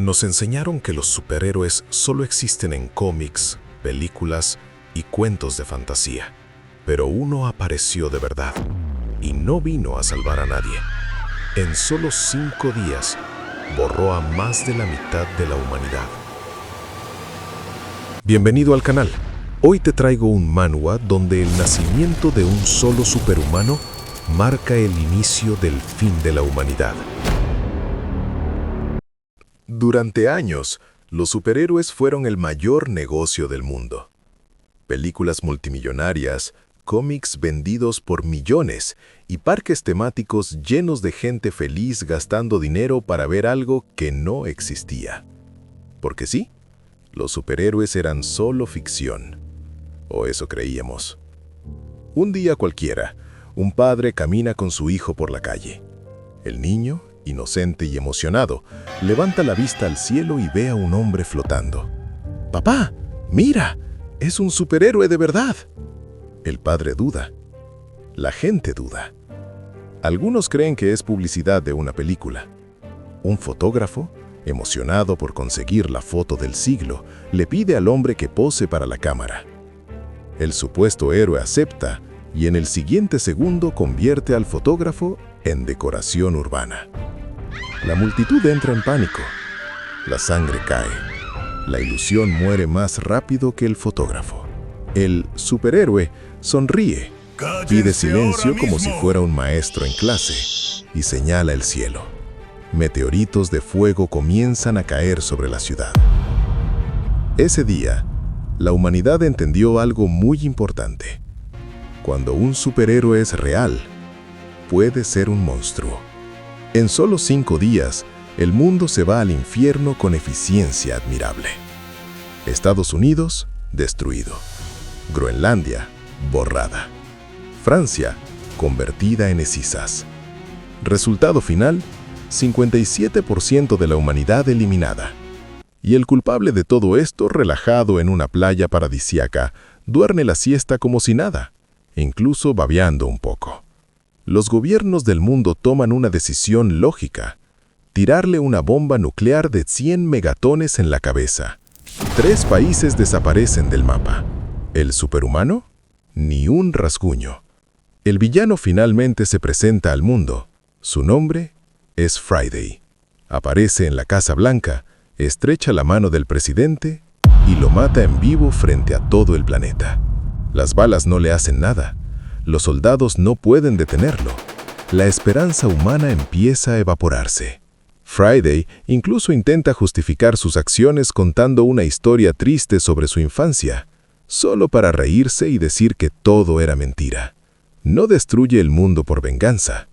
Nos enseñaron que los superhéroes solo existen en cómics, películas y cuentos de fantasía. Pero uno apareció de verdad y no vino a salvar a nadie. En solo 5 días, borró a más de la mitad de la humanidad. Bienvenido al canal. Hoy te traigo un manhwa donde el nacimiento de un solo superhumano marca el inicio del fin de la humanidad. Durante años, los superhéroes fueron el mayor negocio del mundo. Películas multimillonarias, cómics vendidos por millones y parques temáticos llenos de gente feliz gastando dinero para ver algo que no existía. Porque sí, los superhéroes eran solo ficción. O eso creíamos. Un día cualquiera, un padre camina con su hijo por la calle. El niño, inocente y emocionado, levanta la vista al cielo y ve a un hombre flotando. «¡Papá, mira! ¡Es un superhéroe de verdad!». El padre duda. La gente duda. Algunos creen que es publicidad de una película. Un fotógrafo, emocionado por conseguir la foto del siglo, le pide al hombre que pose para la cámara. El supuesto héroe acepta y en el siguiente segundo convierte al fotógrafo en decoración urbana. La multitud entra en pánico. La sangre cae. La ilusión muere más rápido que el fotógrafo. El superhéroe sonríe, pide silencio como si fuera un maestro en clase y señala el cielo. Meteoritos de fuego comienzan a caer sobre la ciudad. Ese día, la humanidad entendió algo muy importante. Cuando un superhéroe es real, puede ser un monstruo. En solo 5 días, el mundo se va al infierno con eficiencia admirable. Estados Unidos, destruido. Groenlandia, borrada. Francia, convertida en cenizas. Resultado final, 57% de la humanidad eliminada. Y el culpable de todo esto, relajado en una playa paradisíaca, duerme la siesta como si nada, incluso babeando un poco. Los gobiernos del mundo toman una decisión lógica: tirarle una bomba nuclear de 100 megatones en la cabeza. 3 países desaparecen del mapa. ¿El superhumano? Ni un rasguño. El villano finalmente se presenta al mundo. Su nombre es Friday. Aparece en la Casa Blanca, estrecha la mano del presidente y lo mata en vivo frente a todo el planeta. Las balas no le hacen nada. Los soldados no pueden detenerlo. La esperanza humana empieza a evaporarse. Friday incluso intenta justificar sus acciones contando una historia triste sobre su infancia, solo para reírse y decir que todo era mentira. No destruye el mundo por venganza.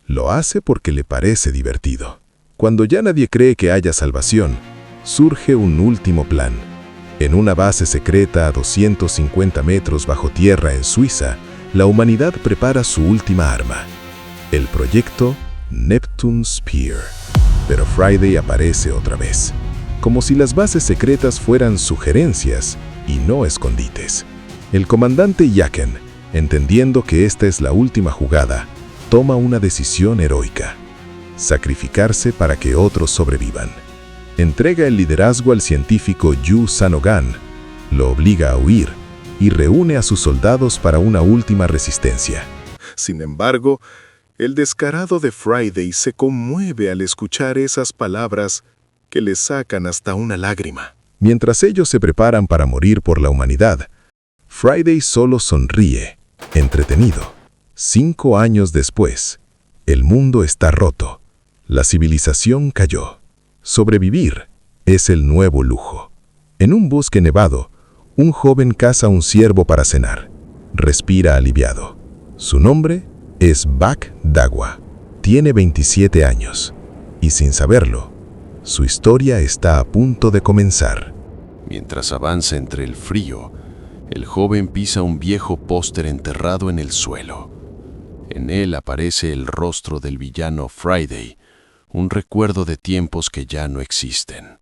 Lo hace porque le parece divertido. Cuando ya nadie cree que haya salvación, surge un último plan. En una base secreta a 250 metros bajo tierra en Suiza, la humanidad prepara su última arma, el proyecto Neptune Spear. Pero Friday aparece otra vez, como si las bases secretas fueran sugerencias y no escondites. El comandante Yaken, entendiendo que esta es la última jugada, toma una decisión heroica: sacrificarse para que otros sobrevivan. Entrega el liderazgo al científico Yu Sanogan, lo obliga a huir y reúne a sus soldados para una última resistencia. Sin embargo, el descarado de Friday se conmueve al escuchar esas palabras que le sacan hasta una lágrima. Mientras ellos se preparan para morir por la humanidad, Friday solo sonríe, entretenido. 5 años después, el mundo está roto. La civilización cayó. Sobrevivir es el nuevo lujo. En un bosque nevado, un joven caza un ciervo para cenar. Respira aliviado. Su nombre es Bak Dagwa. Tiene 27 años. Y sin saberlo, su historia está a punto de comenzar. Mientras avanza entre el frío, el joven pisa un viejo póster enterrado en el suelo. En él aparece el rostro del villano Friday, un recuerdo de tiempos que ya no existen.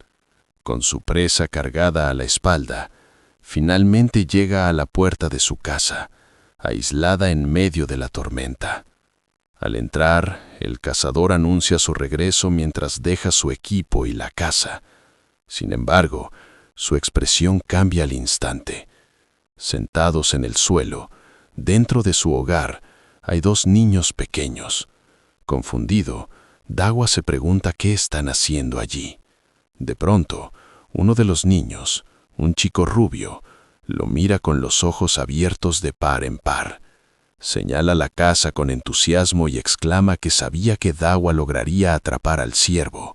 Con su presa cargada a la espalda, finalmente llega a la puerta de su casa, aislada en medio de la tormenta. Al entrar, el cazador anuncia su regreso mientras deja su equipo y la casa, Sin embargo, su expresión cambia al instante. Sentados en el suelo, dentro de su hogar, hay dos niños pequeños. Confundido, Dagua se pregunta qué están haciendo allí. De pronto, uno de los niños, un chico rubio, lo mira con los ojos abiertos de par en par. Señala la casa con entusiasmo y exclama que sabía que Dagua lograría atrapar al ciervo.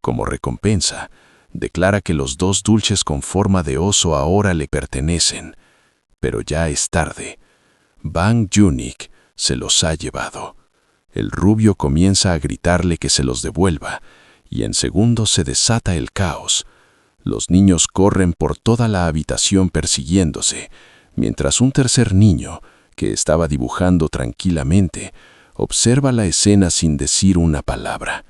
Como recompensa, declara que los dos dulces con forma de oso ahora le pertenecen. Pero ya es tarde. Bang Junik se los ha llevado. El rubio comienza a gritarle que se los devuelva, y en segundos se desata el caos. Los niños corren por toda la habitación persiguiéndose, mientras un tercer niño, que estaba dibujando tranquilamente, observa la escena sin decir una palabra.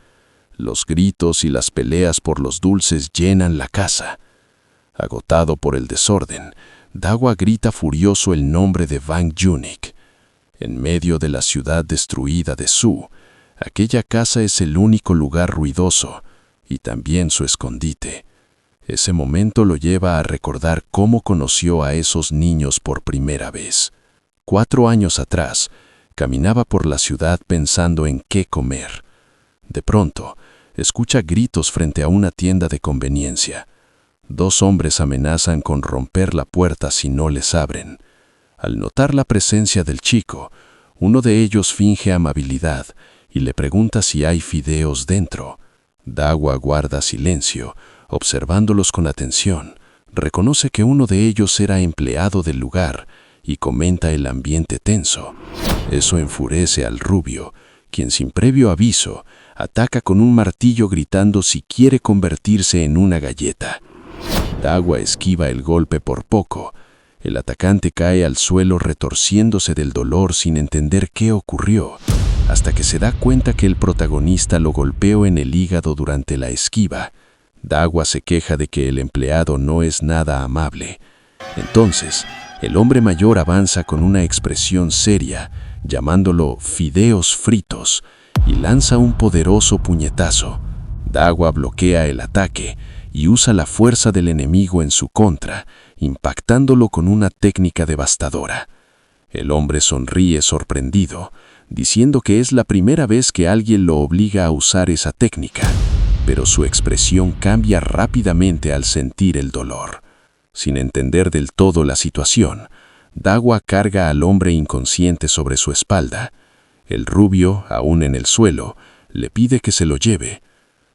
Los gritos y las peleas por los dulces llenan la casa. Agotado por el desorden, Dagua grita furioso el nombre de Bang Junik. En medio de la ciudad destruida de Su, aquella casa es el único lugar ruidoso y también su escondite. Ese momento lo lleva a recordar cómo conoció a esos niños por primera vez. 4 años atrás, caminaba por la ciudad pensando en qué comer. De pronto, escucha gritos frente a una tienda de conveniencia. 2 hombres amenazan con romper la puerta si no les abren. Al notar la presencia del chico, uno de ellos finge amabilidad y le pregunta si hay fideos dentro. Dagua guarda silencio, observándolos con atención. Reconoce que uno de ellos era empleado del lugar y comenta el ambiente tenso. Eso enfurece al rubio, quien sin previo aviso ataca con un martillo gritando si quiere convertirse en una galleta. Dagua esquiva el golpe por poco. El atacante cae al suelo retorciéndose del dolor sin entender qué ocurrió, hasta que se da cuenta que el protagonista lo golpeó en el hígado durante la esquiva. Dagua se queja de que el empleado no es nada amable. Entonces, el hombre mayor avanza con una expresión seria, llamándolo fideos fritos, y lanza un poderoso puñetazo. Dagua bloquea el ataque y usa la fuerza del enemigo en su contra, impactándolo con una técnica devastadora. El hombre sonríe sorprendido, diciendo que es la primera vez que alguien lo obliga a usar esa técnica, pero su expresión cambia rápidamente al sentir el dolor. Sin entender del todo la situación, Dagua carga al hombre inconsciente sobre su espalda. El rubio, aún en el suelo, le pide que se lo lleve.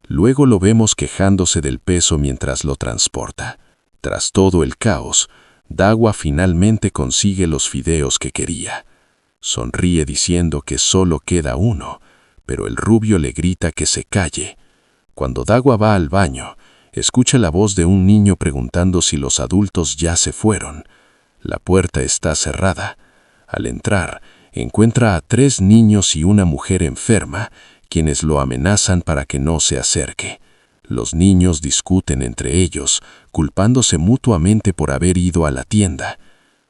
Luego lo vemos quejándose del peso mientras lo transporta. Tras todo el caos, Dagua finalmente consigue los fideos que quería. Sonríe diciendo que solo queda uno, pero el rubio le grita que se calle. Cuando Dagua va al baño, escucha la voz de un niño preguntando si los adultos ya se fueron. La puerta está cerrada. Al entrar, encuentra a 3 niños y una mujer enferma, quienes lo amenazan para que no se acerque. Los niños discuten entre ellos, culpándose mutuamente por haber ido a la tienda.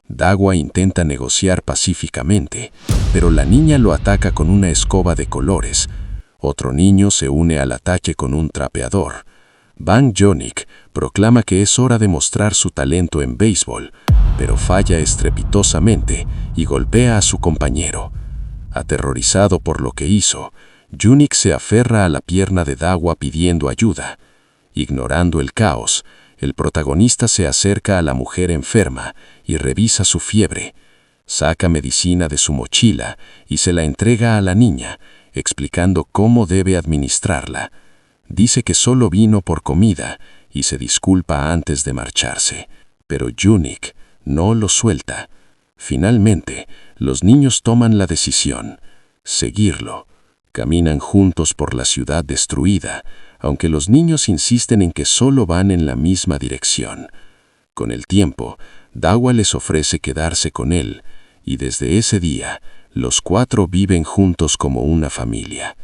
Dagua intenta negociar pacíficamente, pero la niña lo ataca con una escoba de colores. Otro niño se une al ataque con un trapeador. Bang Junik proclama que es hora de mostrar su talento en béisbol, pero falla estrepitosamente y golpea a su compañero. Aterrorizado por lo que hizo, Junik se aferra a la pierna de Dagua pidiendo ayuda. Ignorando el caos, el protagonista se acerca a la mujer enferma y revisa su fiebre. Saca medicina de su mochila y se la entrega a la niña, explicando cómo debe administrarla. Dice que solo vino por comida y se disculpa antes de marcharse, pero Junik no lo suelta. Finalmente, los niños toman la decisión: seguirlo. Caminan juntos por la ciudad destruida, aunque los niños insisten en que solo van en la misma dirección. Con el tiempo, Dagua les ofrece quedarse con él, y desde ese día, los 4 viven juntos como una familia.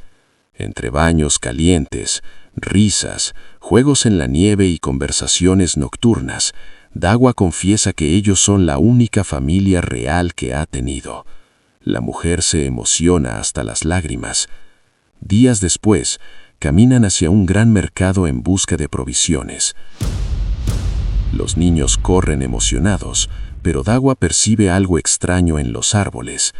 Entre baños calientes, risas, juegos en la nieve y conversaciones nocturnas, Dagua confiesa que ellos son la única familia real que ha tenido. La mujer se emociona hasta las lágrimas. Días después, Caminan hacia un gran mercado en busca de provisiones. Los niños corren emocionados, pero Dagua percibe algo extraño en los árboles.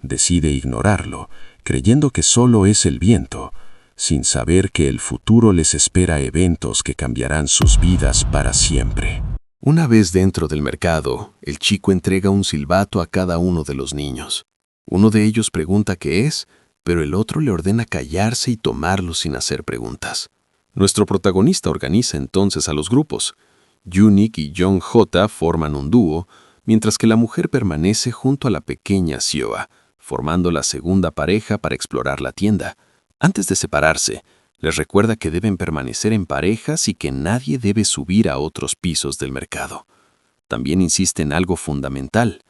Decide ignorarlo, creyendo que solo es el viento, sin saber que el futuro les espera eventos que cambiarán sus vidas para siempre. Una vez dentro del mercado, el chico entrega un silbato a cada uno de los niños. Uno de ellos pregunta qué es, pero el otro le ordena callarse y tomarlo sin hacer preguntas. Nuestro protagonista organiza entonces a los grupos. Unique y John J. forman un dúo, mientras que la mujer permanece junto a la pequeña Sioa, formando la segunda pareja para explorar la tienda. Antes de separarse, les recuerda que deben permanecer en parejas y que nadie debe subir a otros pisos del mercado. También insiste en algo fundamental.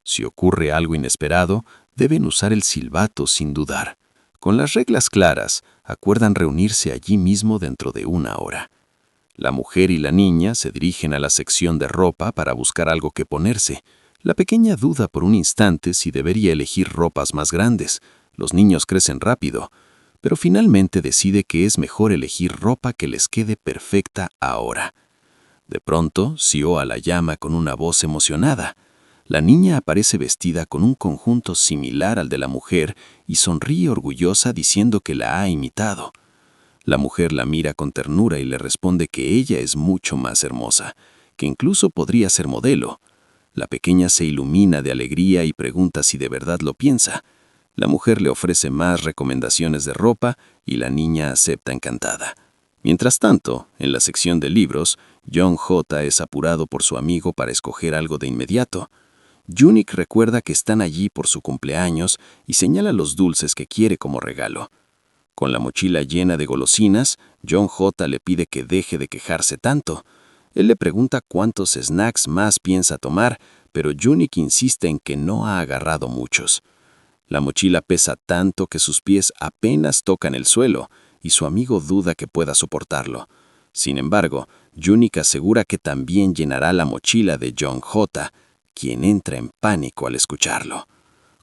Si ocurre algo inesperado, deben usar el silbato sin dudar. Con las reglas claras, acuerdan reunirse allí mismo dentro de 1 hora. La mujer y la niña se dirigen a la sección de ropa para buscar algo que ponerse. La pequeña duda por un instante si debería elegir ropas más grandes. Los niños crecen rápido, pero finalmente decide que es mejor elegir ropa que les quede perfecta ahora. De pronto, Sioa la llama con una voz emocionada. La niña aparece vestida con un conjunto similar al de la mujer y sonríe orgullosa diciendo que la ha imitado. La mujer la mira con ternura y le responde que ella es mucho más hermosa, que incluso podría ser modelo. La pequeña se ilumina de alegría y pregunta si de verdad lo piensa. La mujer le ofrece más recomendaciones de ropa y la niña acepta encantada. Mientras tanto, en la sección de libros, John J. es apurado por su amigo para escoger algo de inmediato. Unique recuerda que están allí por su cumpleaños y señala los dulces que quiere como regalo. Con la mochila llena de golosinas, John J. le pide que deje de quejarse tanto. Él le pregunta cuántos snacks más piensa tomar, pero Unique insiste en que no ha agarrado muchos. La mochila pesa tanto que sus pies apenas tocan el suelo, y su amigo duda que pueda soportarlo. Sin embargo, Unique asegura que también llenará la mochila de John J., quien entra en pánico al escucharlo.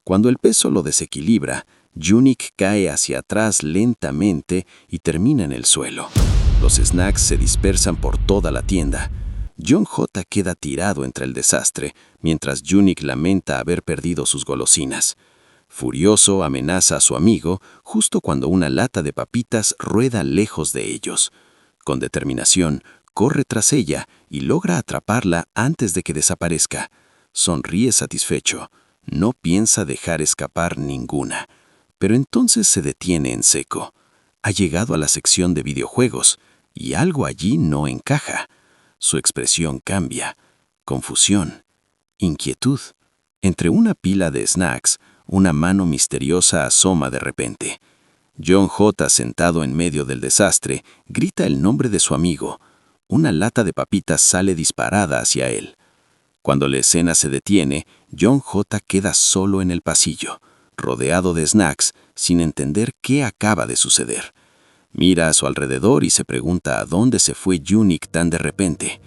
Cuando el peso lo desequilibra, Unique cae hacia atrás lentamente y termina en el suelo. Los snacks se dispersan por toda la tienda. John J. queda tirado entre el desastre, mientras Unique lamenta haber perdido sus golosinas. Furioso, amenaza a su amigo justo cuando una lata de papitas rueda lejos de ellos. Con determinación, corre tras ella y logra atraparla antes de que desaparezca. Sonríe satisfecho. No piensa dejar escapar ninguna. Pero entonces se detiene en seco. Ha llegado a la sección de videojuegos y algo allí no encaja. Su expresión cambia. Confusión. Inquietud. Entre una pila de snacks, una mano misteriosa asoma de repente. John J., sentado en medio del desastre, grita el nombre de su amigo. Una lata de papitas sale disparada hacia él. Cuando la escena se detiene, John J. queda solo en el pasillo, rodeado de snacks, sin entender qué acaba de suceder. Mira a su alrededor y se pregunta a dónde se fue Unique tan de repente.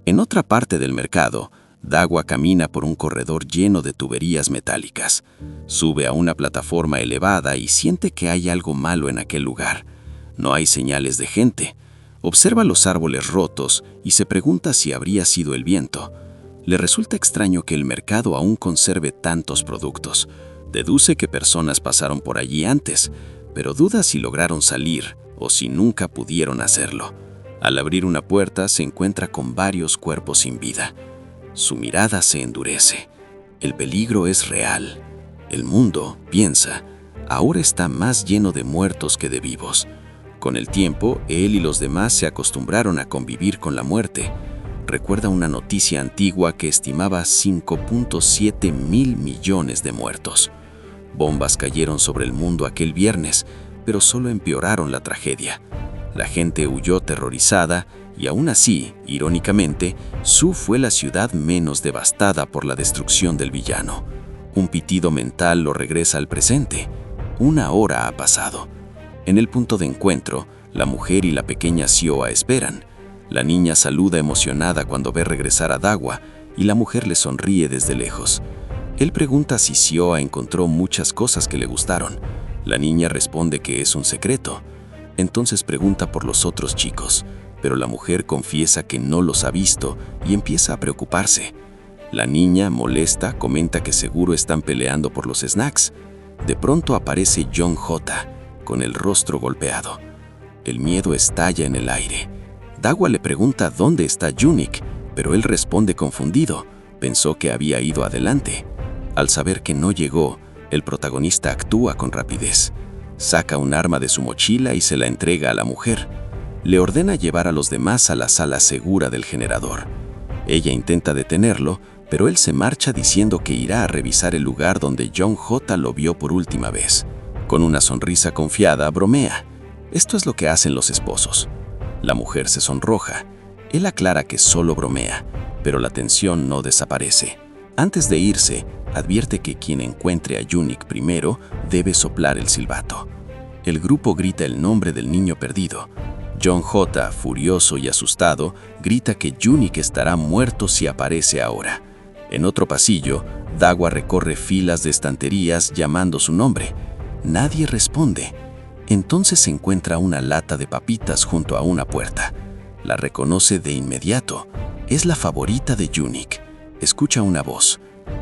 En otra parte del mercado, Dagua camina por un corredor lleno de tuberías metálicas. Sube a una plataforma elevada y siente que hay algo malo en aquel lugar. No hay señales de gente. Observa los árboles rotos y se pregunta si habría sido el viento. Le resulta extraño que el mercado aún conserve tantos productos. Deduce que personas pasaron por allí antes, pero duda si lograron salir o si nunca pudieron hacerlo. Al abrir una puerta se encuentra con varios cuerpos sin vida. Su mirada se endurece. El peligro es real. El mundo, piensa, ahora está más lleno de muertos que de vivos. Con el tiempo, él y los demás se acostumbraron a convivir con la muerte. Recuerda una noticia antigua que estimaba 5.7 mil millones de muertos. Bombas cayeron sobre el mundo aquel viernes, pero solo empeoraron la tragedia. La gente huyó terrorizada y aún así, irónicamente, Su fue la ciudad menos devastada por la destrucción del villano. Un pitido mental lo regresa al presente. 1 hora ha pasado. En el punto de encuentro, la mujer y la pequeña Sioa esperan. La niña saluda emocionada cuando ve regresar a Dagua y la mujer le sonríe desde lejos. Él pregunta si Sioa encontró muchas cosas que le gustaron. La niña responde que es un secreto. Entonces pregunta por los otros chicos, pero la mujer confiesa que no los ha visto y empieza a preocuparse. La niña, molesta, comenta que seguro están peleando por los snacks. De pronto aparece John J., con el rostro golpeado. El miedo estalla en el aire. Dagua le pregunta dónde está Junik, pero él responde confundido. Pensó que había ido adelante. Al saber que no llegó, el protagonista actúa con rapidez. Saca un arma de su mochila y se la entrega a la mujer. Le ordena llevar a los demás a la sala segura del generador. Ella intenta detenerlo, pero él se marcha diciendo que irá a revisar el lugar donde John J. lo vio por última vez. Con una sonrisa confiada, bromea. Esto es lo que hacen los esposos. La mujer se sonroja. Él aclara que solo bromea, pero la tensión no desaparece. Antes de irse, advierte que quien encuentre a Junik primero debe soplar el silbato. El grupo grita el nombre del niño perdido. John J., furioso y asustado, grita que Junik estará muerto si aparece ahora. En otro pasillo, Dagua recorre filas de estanterías llamando su nombre. Nadie responde. Entonces se encuentra una lata de papitas junto a una puerta. La reconoce de inmediato. Es la favorita de Junik. Escucha una voz,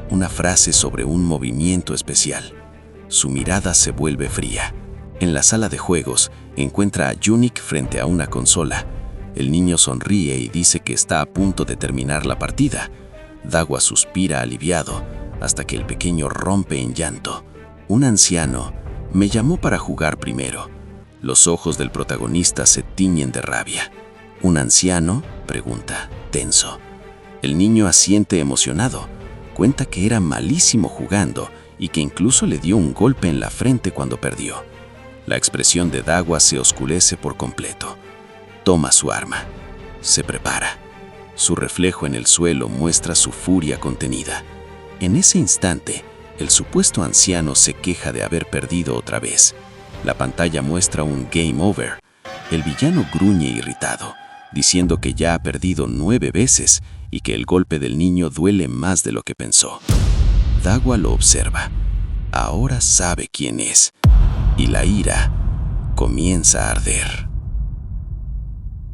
una frase sobre un movimiento especial. Su mirada se vuelve fría. En la sala de juegos, encuentra a Junik frente a una consola. El niño sonríe y dice que está a punto de terminar la partida. Dagua suspira aliviado, hasta que el pequeño rompe en llanto. Un anciano: me llamó para jugar primero. Los ojos del protagonista se tiñen de rabia. ¿Un anciano?, pregunta, tenso. El niño asiente emocionado. Cuenta que era malísimo jugando y que incluso le dio un golpe en la frente cuando perdió. La expresión de Dagua se oscurece por completo. Toma su arma. Se prepara. Su reflejo en el suelo muestra su furia contenida. En ese instante, el supuesto anciano se queja de haber perdido otra vez. La pantalla muestra un game over. El villano gruñe irritado, diciendo que ya ha perdido 9 veces y que el golpe del niño duele más de lo que pensó. Dagua lo observa. Ahora sabe quién es, y la ira comienza a arder.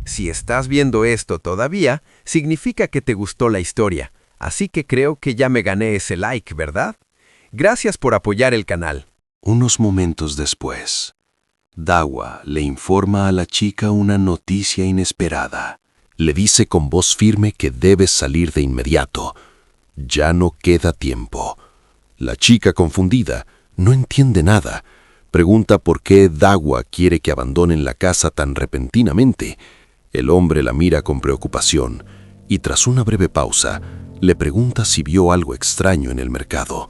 Si estás viendo esto todavía, significa que te gustó la historia, así que creo que ya me gané ese like, ¿verdad? Gracias por apoyar el canal. Unos momentos después, Dagua le informa a la chica una noticia inesperada. Le dice con voz firme que debes salir de inmediato. Ya no queda tiempo. La chica, confundida, no entiende nada. Pregunta por qué Dagua quiere que abandonen la casa tan repentinamente. El hombre la mira con preocupación y, tras una breve pausa, le pregunta si vio algo extraño en el mercado.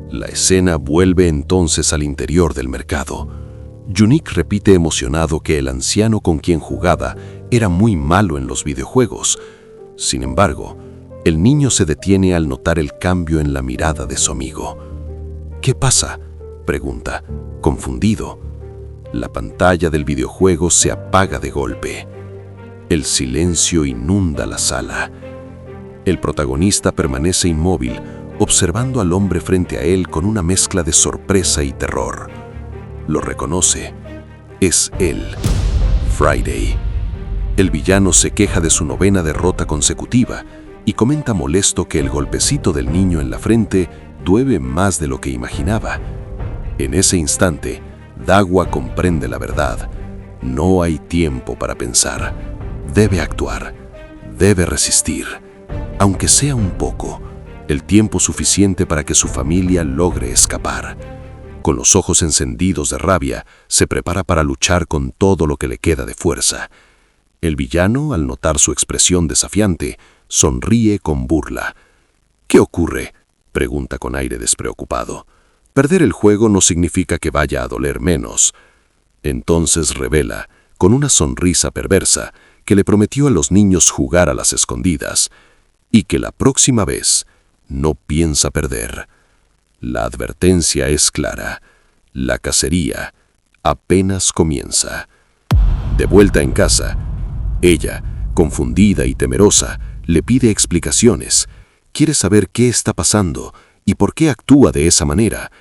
La escena vuelve entonces al interior del mercado. Junik repite emocionado que el anciano con quien jugaba era muy malo en los videojuegos. Sin embargo, el niño se detiene al notar el cambio en la mirada de su amigo. ¿Qué pasa?, pregunta, confundido. La pantalla del videojuego se apaga de golpe. El silencio inunda la sala. El protagonista permanece inmóvil, observando al hombre frente a él con una mezcla de sorpresa y terror. Lo reconoce. Es él, Friday. El villano se queja de su 9ª derrota consecutiva y comenta molesto que el golpecito del niño en la frente duele más de lo que imaginaba. En ese instante, Dagua comprende la verdad. No hay tiempo para pensar. Debe actuar. Debe resistir. Aunque sea un poco, el tiempo suficiente para que su familia logre escapar. Con los ojos encendidos de rabia, se prepara para luchar con todo lo que le queda de fuerza. El villano, al notar su expresión desafiante, sonríe con burla. ¿Qué ocurre?, pregunta con aire despreocupado. Perder el juego no significa que vaya a doler menos. Entonces revela, con una sonrisa perversa, que le prometió a los niños jugar a las escondidas y que la próxima vez no piensa perder. La advertencia es clara. La cacería apenas comienza. De vuelta en casa, ella, confundida y temerosa, le pide explicaciones. Quiere saber qué está pasando y por qué actúa de esa manera.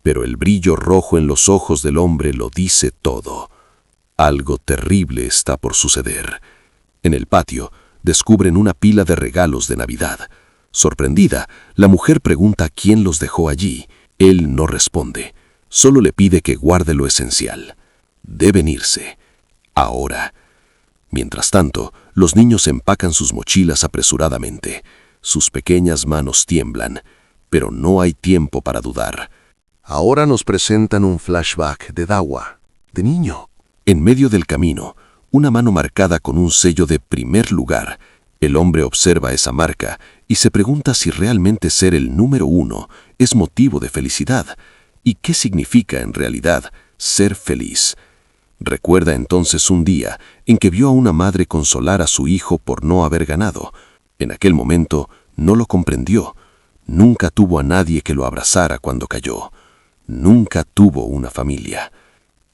Pero el brillo rojo en los ojos del hombre lo dice todo. Algo terrible está por suceder. En el patio, descubren una pila de regalos de Navidad. Sorprendida, la mujer pregunta quién los dejó allí. Él no responde, solo le pide que guarde lo esencial. Deben irse. Ahora. Mientras tanto, los niños empacan sus mochilas apresuradamente. Sus pequeñas manos tiemblan, pero no hay tiempo para dudar. Ahora nos presentan un flashback de Dawa, de niño. En medio del camino, una mano marcada con un sello de primer lugar. El hombre observa esa marca y se pregunta si realmente ser el número 1 es motivo de felicidad y qué significa en realidad ser feliz. Recuerda entonces un día en que vio a una madre consolar a su hijo por no haber ganado. En aquel momento no lo comprendió. Nunca tuvo a nadie que lo abrazara cuando cayó. Nunca tuvo una familia.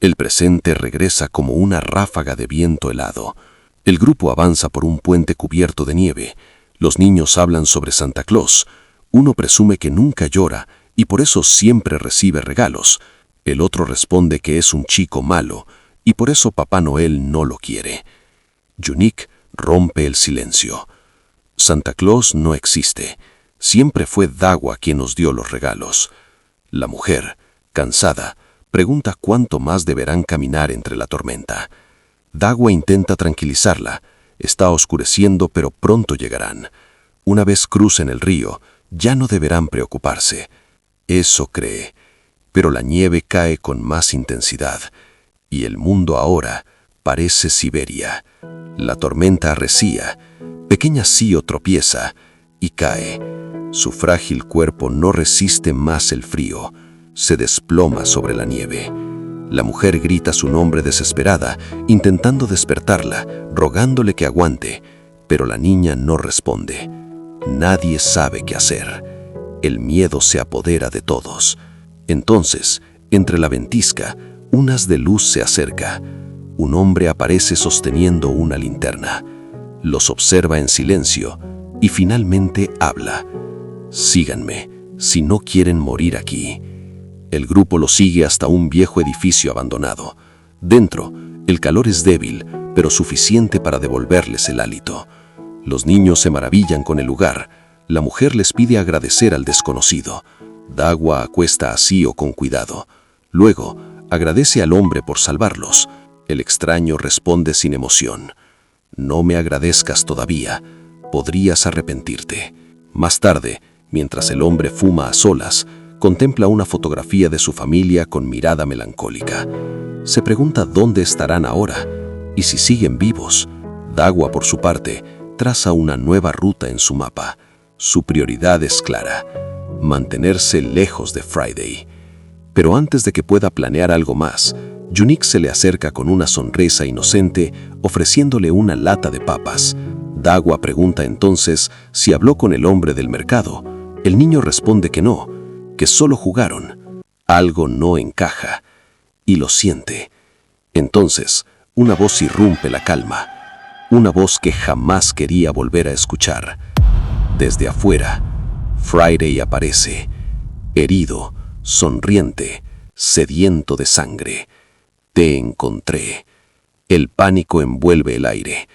El presente regresa como una ráfaga de viento helado. El grupo avanza por un puente cubierto de nieve. Los niños hablan sobre Santa Claus. Uno presume que nunca llora y por eso siempre recibe regalos. El otro responde que es un chico malo y por eso Papá Noel no lo quiere. Unique rompe el silencio. Santa Claus no existe. Siempre fue Dawa quien nos dio los regalos. La mujer, cansada, pregunta cuánto más deberán caminar entre la tormenta. Dawa intenta tranquilizarla. Está oscureciendo, pero pronto llegarán. Una vez crucen el río, ya no deberán preocuparse. Eso cree. Pero la nieve cae con más intensidad, y el mundo ahora parece Siberia. La tormenta arrecía. Pequeña Sio tropieza y cae. Su frágil cuerpo no resiste más el frío. Se desploma sobre la nieve. La mujer grita su nombre desesperada, intentando despertarla, rogándole que aguante, pero la niña no responde. Nadie sabe qué hacer. El miedo se apodera de todos. Entonces, entre la ventisca, un haz de luz se acerca. Un hombre aparece sosteniendo una linterna. Los observa en silencio y finalmente habla. Síganme, si no quieren morir aquí. El grupo lo sigue hasta un viejo edificio abandonado. Dentro, el calor es débil, pero suficiente para devolverles el hálito. Los niños se maravillan con el lugar. La mujer les pide agradecer al desconocido. Dawa acuesta a Sio con cuidado. Luego, agradece al hombre por salvarlos. El extraño responde sin emoción. No me agradezcas todavía. Podrías arrepentirte. Más tarde, mientras el hombre fuma a solas, contempla una fotografía de su familia con mirada melancólica. Se pregunta dónde estarán ahora y si siguen vivos. Dawa, por su parte, traza una nueva ruta en su mapa. Su prioridad es clara: mantenerse lejos de Friday. Pero antes de que pueda planear algo más, Unique se le acerca con una sonrisa inocente, ofreciéndole una lata de papas. Dawa pregunta entonces si habló con el hombre del mercado. El niño responde que no, que solo jugaron. Algo no encaja, y lo siente. Entonces, una voz irrumpe la calma, una voz que jamás quería volver a escuchar. Desde afuera, Friday aparece, herido, sonriente, sediento de sangre. Te encontré. El pánico envuelve el aire.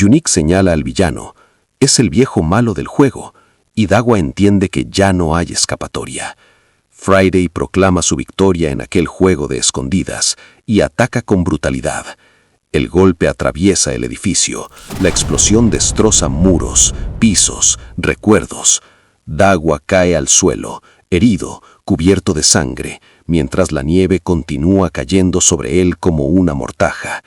Unique señala al villano. Es el viejo malo del juego, y Dawa entiende que ya no hay escapatoria. Friday proclama su victoria en aquel juego de escondidas y ataca con brutalidad. El golpe atraviesa el edificio. La explosión destroza muros, pisos, recuerdos. Dawa cae al suelo, herido, cubierto de sangre, mientras la nieve continúa cayendo sobre él como una mortaja.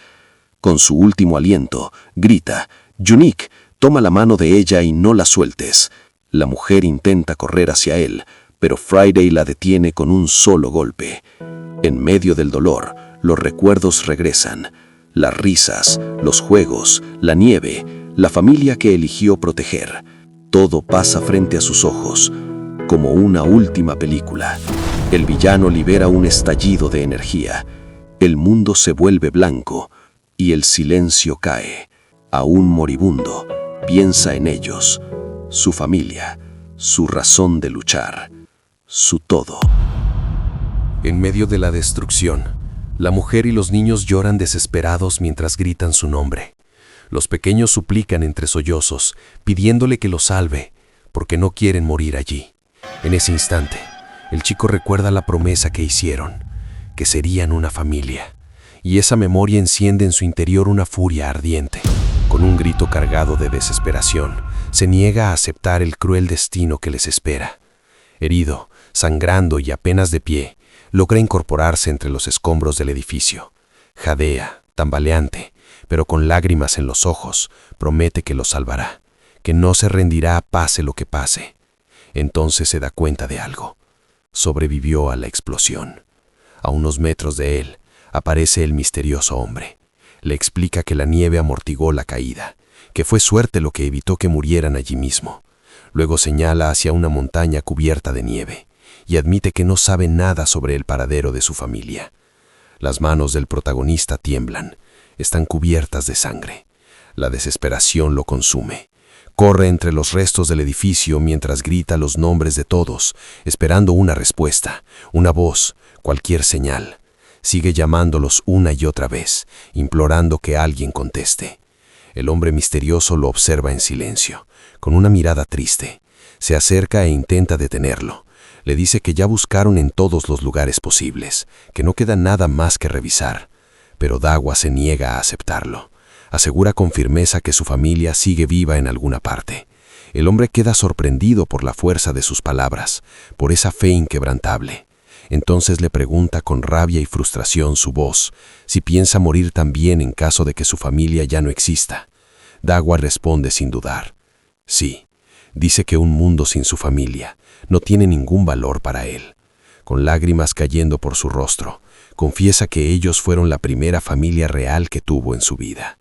Con su último aliento, grita: «Unique, toma la mano de ella y no la sueltes». La mujer intenta correr hacia él, pero Friday la detiene con un solo golpe. En medio del dolor, los recuerdos regresan. Las risas, los juegos, la nieve, la familia que eligió proteger. Todo pasa frente a sus ojos, como una última película. El villano libera un estallido de energía. El mundo se vuelve blanco y el silencio cae. Aún moribundo, piensa en ellos, su familia, su razón de luchar, su todo. En medio de la destrucción, La mujer y los niños lloran desesperados mientras gritan su nombre. Los pequeños suplican entre sollozos, pidiéndole que los salve, porque no quieren morir allí. En ese instante, el chico recuerda la promesa que hicieron, que serían una familia, y esa memoria enciende en su interior una furia ardiente. Con un grito cargado de desesperación, se niega a aceptar el cruel destino que les espera. Herido, sangrando y apenas de pie, logra incorporarse entre los escombros del edificio. Jadea, tambaleante, pero con lágrimas en los ojos, promete que lo salvará, que no se rendirá pase lo que pase. Entonces se da cuenta de algo. Sobrevivió a la explosión. A unos metros de él, aparece el misterioso hombre. Le explica que la nieve amortiguó la caída, que fue suerte lo que evitó que murieran allí mismo. Luego señala hacia una montaña cubierta de nieve y admite que no sabe nada sobre el paradero de su familia. Las manos del protagonista tiemblan, están cubiertas de sangre. La desesperación lo consume. Corre entre los restos del edificio mientras grita los nombres de todos, esperando una respuesta, una voz, cualquier señal. Sigue llamándolos una y otra vez, implorando que alguien conteste. El hombre misterioso lo observa en silencio, con una mirada triste. Se acerca e intenta detenerlo. Le dice que ya buscaron en todos los lugares posibles, que no queda nada más que revisar. Pero Dagua se niega a aceptarlo. Asegura con firmeza que su familia sigue viva en alguna parte. El hombre queda sorprendido por la fuerza de sus palabras, por esa fe inquebrantable. Entonces le pregunta con rabia y frustración su voz si piensa morir también en caso de que su familia ya no exista. Dagua responde sin dudar. Sí, dice que un mundo sin su familia no tiene ningún valor para él. Con lágrimas cayendo por su rostro, confiesa que ellos fueron la primera familia real que tuvo en su vida.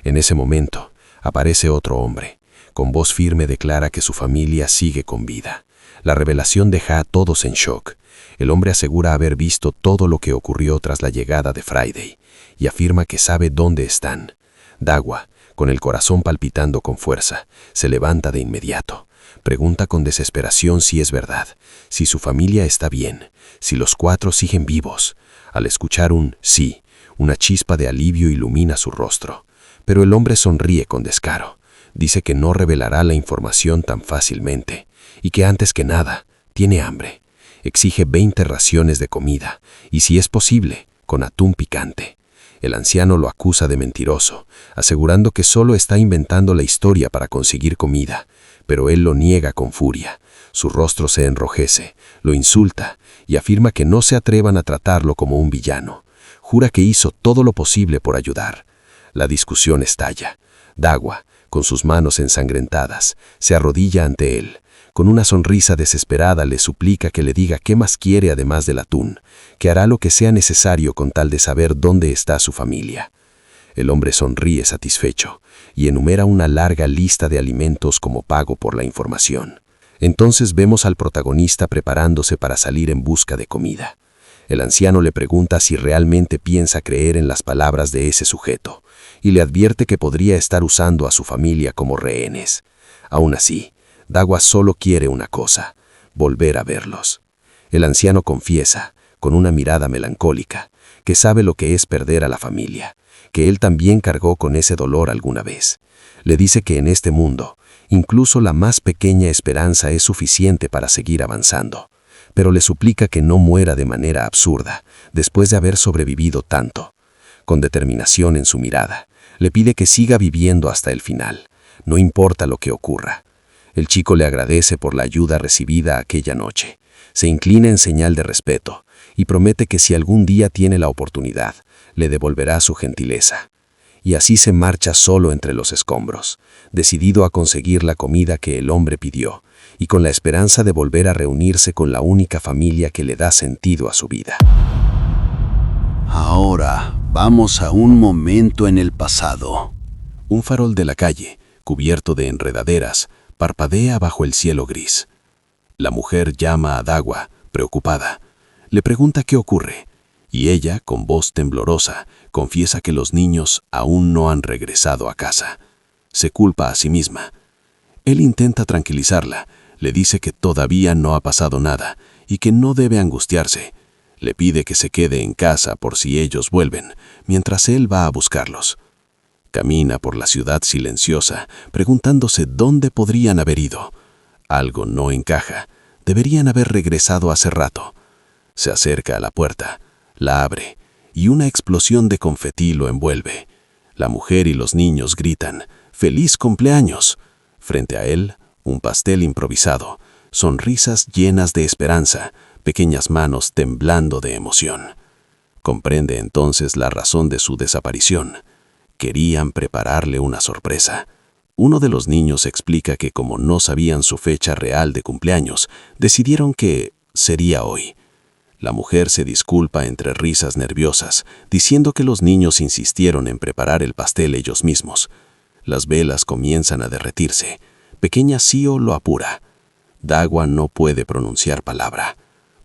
En ese momento, aparece otro hombre. Con voz firme declara que su familia sigue con vida. La revelación deja a todos en shock. El hombre asegura haber visto todo lo que ocurrió tras la llegada de Friday y afirma que sabe dónde están. Dagua, con el corazón palpitando con fuerza, se levanta de inmediato. Pregunta con desesperación si es verdad, si su familia está bien, si los cuatro siguen vivos. Al escuchar un sí, una chispa de alivio ilumina su rostro. Pero el hombre sonríe con descaro. Dice que no revelará la información tan fácilmente y que antes que nada, tiene hambre. Exige 20 raciones de comida y, si es posible, con atún picante. El anciano lo acusa de mentiroso, asegurando que solo está inventando la historia para conseguir comida, pero él lo niega con furia. Su rostro se enrojece, lo insulta y afirma que no se atrevan a tratarlo como un villano. Jura que hizo todo lo posible por ayudar. La discusión estalla. Dagua, con sus manos ensangrentadas, se arrodilla ante él. Con una sonrisa desesperada le suplica que le diga qué más quiere además del atún, que hará lo que sea necesario con tal de saber dónde está su familia. El hombre sonríe satisfecho y enumera una larga lista de alimentos como pago por la información. Entonces vemos al protagonista preparándose para salir en busca de comida. El anciano le pregunta si realmente piensa creer en las palabras de ese sujeto y le advierte que podría estar usando a su familia como rehenes. Aún así, Dagua solo quiere una cosa: volver a verlos. El anciano confiesa, con una mirada melancólica, que sabe lo que es perder a la familia, que él también cargó con ese dolor alguna vez. Le dice que en este mundo, incluso la más pequeña esperanza es suficiente para seguir avanzando, pero le suplica que no muera de manera absurda, después de haber sobrevivido tanto. Con determinación en su mirada, le pide que siga viviendo hasta el final, no importa lo que ocurra. El chico le agradece por la ayuda recibida aquella noche, se inclina en señal de respeto y promete que si algún día tiene la oportunidad, le devolverá su gentileza. Y así se marcha solo entre los escombros, decidido a conseguir la comida que el hombre pidió y con la esperanza de volver a reunirse con la única familia que le da sentido a su vida. Ahora vamos a un momento en el pasado. Un farol de la calle, cubierto de enredaderas, parpadea bajo el cielo gris. La mujer llama a Dagua, preocupada. Le pregunta qué ocurre, y ella, con voz temblorosa, confiesa que los niños aún no han regresado a casa. Se culpa a sí misma. Él intenta tranquilizarla, le dice que todavía no ha pasado nada y que no debe angustiarse. Le pide que se quede en casa por si ellos vuelven, mientras él va a buscarlos. Camina por la ciudad silenciosa, preguntándose dónde podrían haber ido. Algo no encaja. Deberían haber regresado hace rato. Se acerca a la puerta, la abre, y una explosión de confetí lo envuelve. La mujer y los niños gritan, ¡Feliz cumpleaños! Frente a él, un pastel improvisado, sonrisas llenas de esperanza, pequeñas manos temblando de emoción. Comprende entonces la razón de su desaparición. Querían prepararle una sorpresa. Uno de los niños explica que como no sabían su fecha real de cumpleaños, decidieron que sería hoy. La mujer se disculpa entre risas nerviosas, diciendo que los niños insistieron en preparar el pastel ellos mismos. Las velas comienzan a derretirse. Pequeña Sio lo apura. Dagua no puede pronunciar palabra.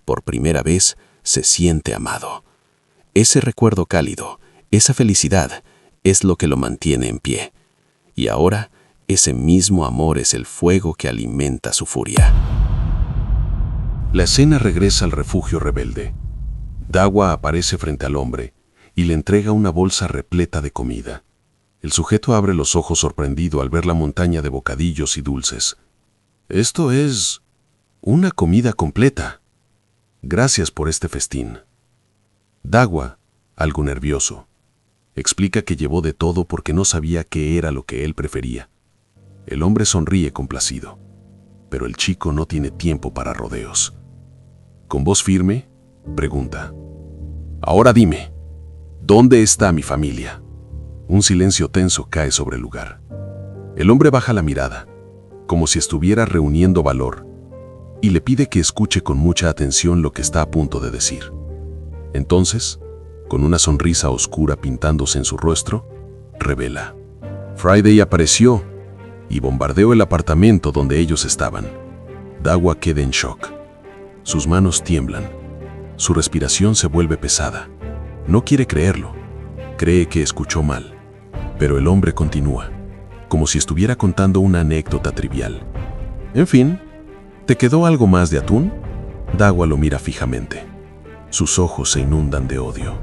Por primera vez se siente amado. Ese recuerdo cálido, esa felicidad, es lo que lo mantiene en pie. Y ahora, ese mismo amor es el fuego que alimenta su furia. La escena regresa al refugio rebelde. Dagua aparece frente al hombre y le entrega una bolsa repleta de comida. El sujeto abre los ojos sorprendido al ver la montaña de bocadillos y dulces. «Esto es una comida completa. Gracias por este festín». Dagua, algo nervioso, explica que llevó de todo porque no sabía qué era lo que él prefería. El hombre sonríe complacido, pero el chico no tiene tiempo para rodeos. Con voz firme, pregunta, «Ahora dime, ¿dónde está mi familia?» Un silencio tenso cae sobre el lugar. El hombre baja la mirada, como si estuviera reuniendo valor, y le pide que escuche con mucha atención lo que está a punto de decir. Entonces, con una sonrisa oscura pintándose en su rostro, revela, «Friday apareció y bombardeó el apartamento donde ellos estaban». Dagua queda en shock. Sus manos tiemblan. Su respiración se vuelve pesada. No quiere creerlo. Cree que escuchó mal. Pero el hombre continúa, como si estuviera contando una anécdota trivial. «En fin, ¿te quedó algo más de atún?» Dagua lo mira fijamente. Sus ojos se inundan de odio.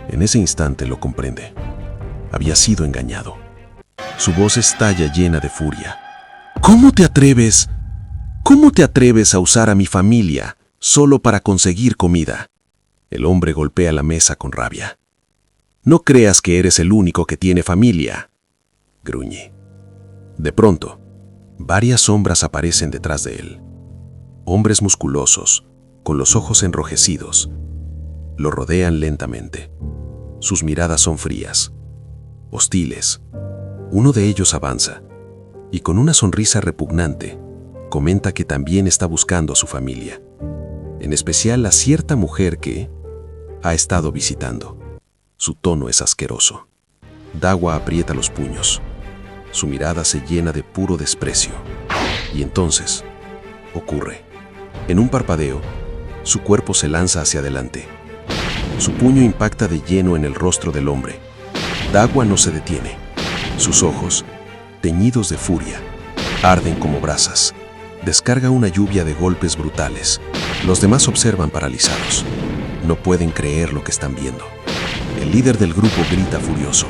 En ese instante lo comprende. Había sido engañado. Su voz estalla llena de furia. «¿Cómo te atreves? ¿Cómo te atreves a usar a mi familia solo para conseguir comida?» El hombre golpea la mesa con rabia. «No creas que eres el único que tiene familia», gruñe. De pronto, varias sombras aparecen detrás de él. Hombres musculosos, con los ojos enrojecidos, lo rodean lentamente. Sus miradas son frías, hostiles. Uno de ellos avanza, y con una sonrisa repugnante, comenta que también está buscando a su familia, en especial a cierta mujer que ha estado visitando. Su tono es asqueroso. Dagua aprieta los puños. Su mirada se llena de puro desprecio. Y entonces, ocurre. En un parpadeo, su cuerpo se lanza hacia adelante. Su puño impacta de lleno en el rostro del hombre. Dagua no se detiene. Sus ojos, teñidos de furia, arden como brasas. Descarga una lluvia de golpes brutales. Los demás observan paralizados. No pueden creer lo que están viendo. El líder del grupo grita furioso.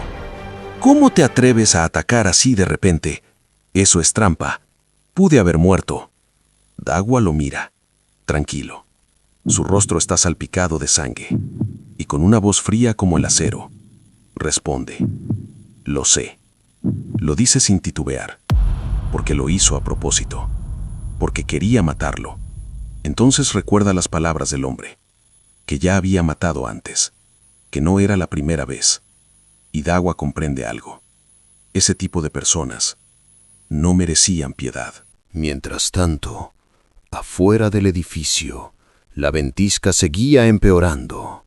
«¿Cómo te atreves a atacar así de repente? Eso es trampa. Pude haber muerto». Dagua lo mira, tranquilo. Su rostro está salpicado de sangre, y con una voz fría como el acero, responde, «Lo sé». Lo dice sin titubear, porque lo hizo a propósito, porque quería matarlo. Entonces recuerda las palabras del hombre, que ya había matado antes, que no era la primera vez. Y Dagua comprende algo. Ese tipo de personas no merecían piedad. Mientras tanto, afuera del edificio, la ventisca seguía empeorando.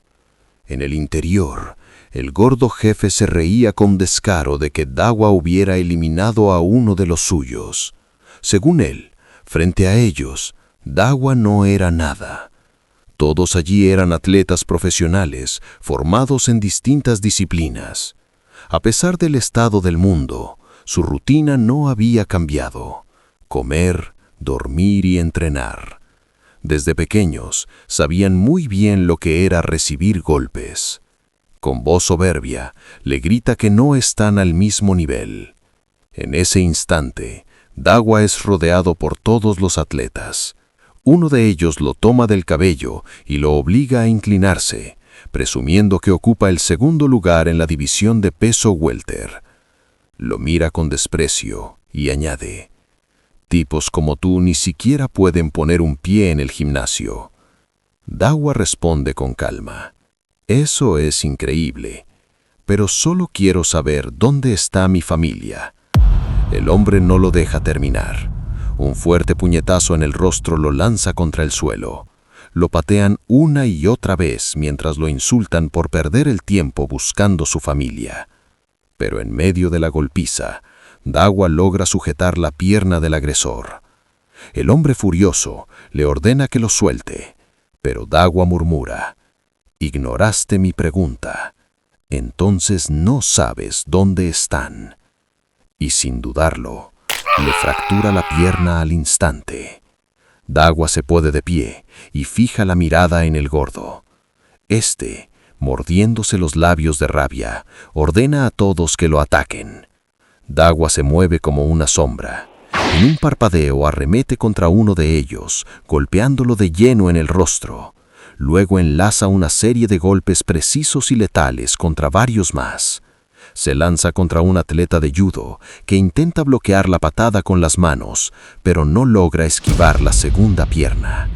En el interior, el gordo jefe se reía con descaro de que Dagua hubiera eliminado a uno de los suyos. Según él, frente a ellos, Dagua no era nada. Todos allí eran atletas profesionales, formados en distintas disciplinas. A pesar del estado del mundo, su rutina no había cambiado: comer, dormir y entrenar. Desde pequeños, sabían muy bien lo que era recibir golpes. Con voz soberbia, le grita que no están al mismo nivel. En ese instante, Dawa es rodeado por todos los atletas. Uno de ellos lo toma del cabello y lo obliga a inclinarse, presumiendo que ocupa el segundo lugar en la división de peso welter. Lo mira con desprecio y añade: «Tipos como tú ni siquiera pueden poner un pie en el gimnasio». Dawa responde con calma: «Eso es increíble, pero solo quiero saber dónde está mi familia». El hombre no lo deja terminar. Un fuerte puñetazo en el rostro lo lanza contra el suelo. Lo patean una y otra vez mientras lo insultan por perder el tiempo buscando su familia. Pero en medio de la golpiza, Dawa logra sujetar la pierna del agresor. El hombre furioso le ordena que lo suelte, pero Dawa murmura: «Ignoraste mi pregunta, entonces no sabes dónde están». Y sin dudarlo, le fractura la pierna al instante. Dawa se pone de pie y fija la mirada en el gordo. Este, mordiéndose los labios de rabia, ordena a todos que lo ataquen. Dawa se mueve como una sombra. En un parpadeo arremete contra uno de ellos, golpeándolo de lleno en el rostro. Luego enlaza una serie de golpes precisos y letales contra varios más. Se lanza contra un atleta de judo que intenta bloquear la patada con las manos, pero no logra esquivar la segunda pierna.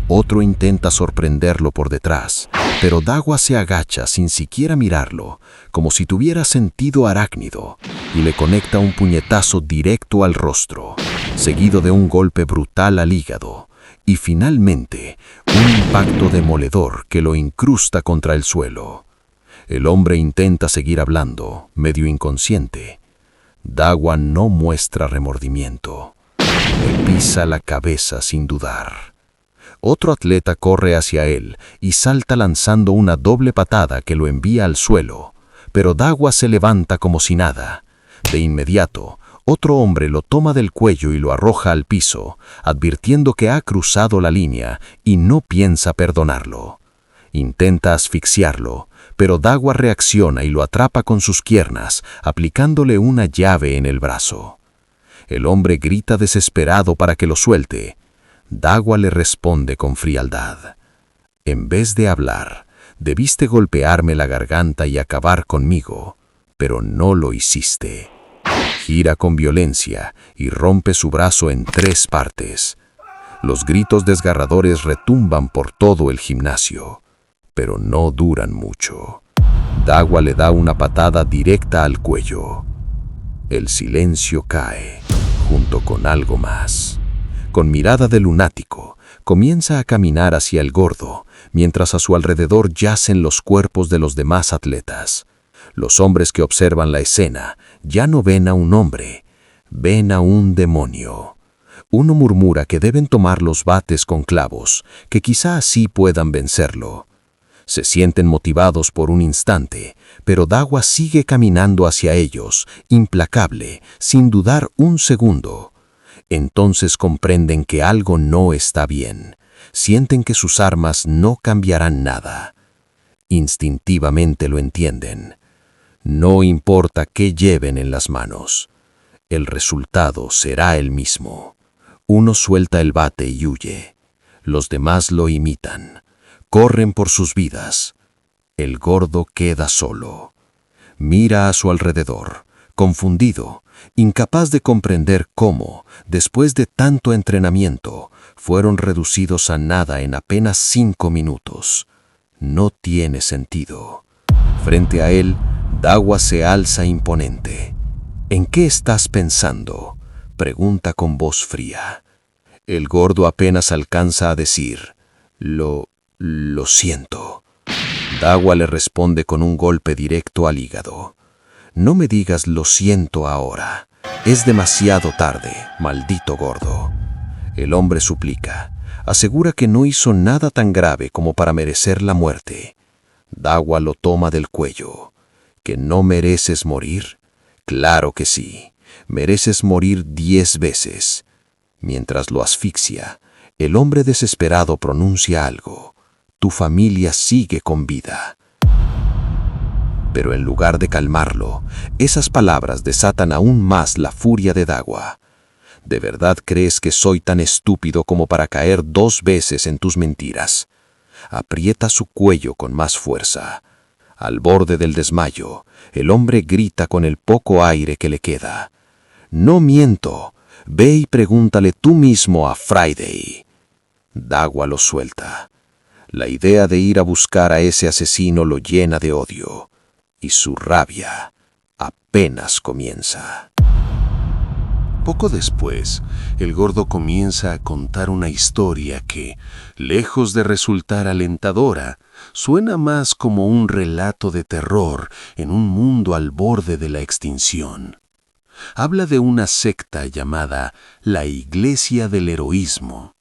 Otro intenta sorprenderlo por detrás, pero Dawa se agacha sin siquiera mirarlo, como si tuviera sentido arácnido, y le conecta un puñetazo directo al rostro, seguido de un golpe brutal al hígado, y finalmente un impacto demoledor que lo incrusta contra el suelo. El hombre intenta seguir hablando, medio inconsciente. Dawa no muestra remordimiento. Le pisa la cabeza sin dudar. Otro atleta corre hacia él y salta lanzando una doble patada que lo envía al suelo, pero Dawa se levanta como si nada. De inmediato, otro hombre lo toma del cuello y lo arroja al piso, advirtiendo que ha cruzado la línea y no piensa perdonarlo. Intenta asfixiarlo, pero Dawa reacciona y lo atrapa con sus piernas, aplicándole una llave en el brazo. El hombre grita desesperado para que lo suelte. Dawa le responde con frialdad: «En vez de hablar, debiste golpearme la garganta y acabar conmigo, pero no lo hiciste». Gira con violencia y rompe su brazo en 3 partes. Los gritos desgarradores retumban por todo el gimnasio, pero no duran mucho. Dawa le da una patada directa al cuello. El silencio cae, junto con algo más. Con mirada de lunático, comienza a caminar hacia el gordo, mientras a su alrededor yacen los cuerpos de los demás atletas. Los hombres que observan la escena ya no ven a un hombre, ven a un demonio. Uno murmura que deben tomar los bates con clavos, que quizá así puedan vencerlo. Se sienten motivados por un instante, pero Dawa sigue caminando hacia ellos, implacable, sin dudar un segundo. Entonces comprenden que algo no está bien. Sienten que sus armas no cambiarán nada. Instintivamente lo entienden. No importa qué lleven en las manos. El resultado será el mismo. Uno suelta el bate y huye. Los demás lo imitan. Corren por sus vidas. El gordo queda solo. Mira a su alrededor, confundido, incapaz de comprender cómo, después de tanto entrenamiento, fueron reducidos a nada en apenas 5 minutos. No tiene sentido. Frente a él, Dawa se alza imponente. «¿En qué estás pensando?», pregunta con voz fría. El gordo apenas alcanza a decir: Lo siento». Dawa le responde con un golpe directo al hígado. «No me digas lo siento ahora. Es demasiado tarde, maldito gordo». El hombre suplica. Asegura que no hizo nada tan grave como para merecer la muerte. Dawa lo toma del cuello. ¿Que no mereces morir? Claro que sí. Mereces morir 10 veces. Mientras lo asfixia, El hombre desesperado pronuncia algo. Tu familia sigue con vida. Pero en lugar de calmarlo, esas palabras desatan aún más la furia de Dagua. ¿De verdad crees que soy tan estúpido como para caer 2 veces en tus mentiras? Aprieta su cuello con más fuerza. Al borde del desmayo, el hombre grita con el poco aire que le queda. No miento. Ve y pregúntale tú mismo a Friday. Dagua lo suelta. La idea de ir a buscar a ese asesino lo llena de odio. Y su rabia apenas comienza. Poco después, el gordo comienza a contar una historia que, lejos de resultar alentadora, suena más como un relato de terror en un mundo al borde de la extinción. Habla de una secta llamada la Iglesia del Heroísmo,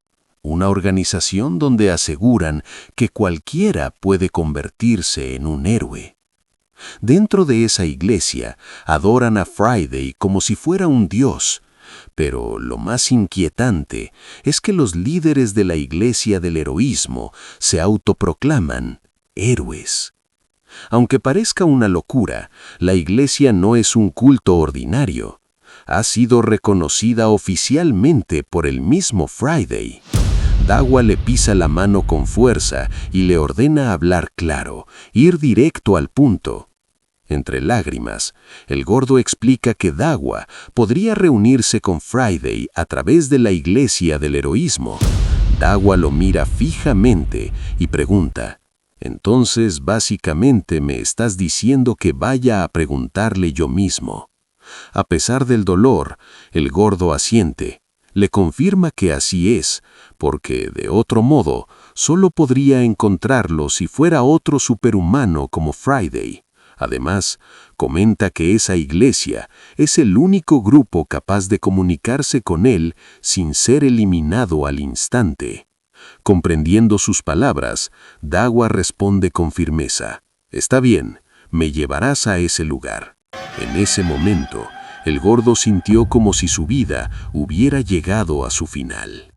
una organización donde aseguran que cualquiera puede convertirse en un héroe. Dentro de esa iglesia adoran a Friday como si fuera un dios, pero lo más inquietante es que los líderes de la Iglesia del Heroísmo se autoproclaman héroes. Aunque parezca una locura, la iglesia no es un culto ordinario. Ha sido reconocida oficialmente por el mismo Friday. Dagua le pisa la mano con fuerza y le ordena hablar claro, ir directo al punto. Entre lágrimas, el gordo explica que Dagua podría reunirse con Friday a través de la Iglesia del Heroísmo. Dagua lo mira fijamente y pregunta: «Entonces, básicamente me estás diciendo que vaya a preguntarle yo mismo». A pesar del dolor, el gordo asiente. Le confirma que así es, porque, de otro modo, solo podría encontrarlo si fuera otro superhumano como Friday. Además, comenta que esa iglesia es el único grupo capaz de comunicarse con él sin ser eliminado al instante. Comprendiendo sus palabras, Dagua responde con firmeza: «Está bien, me llevarás a ese lugar». En ese momento, el gordo sintió como si su vida hubiera llegado a su final.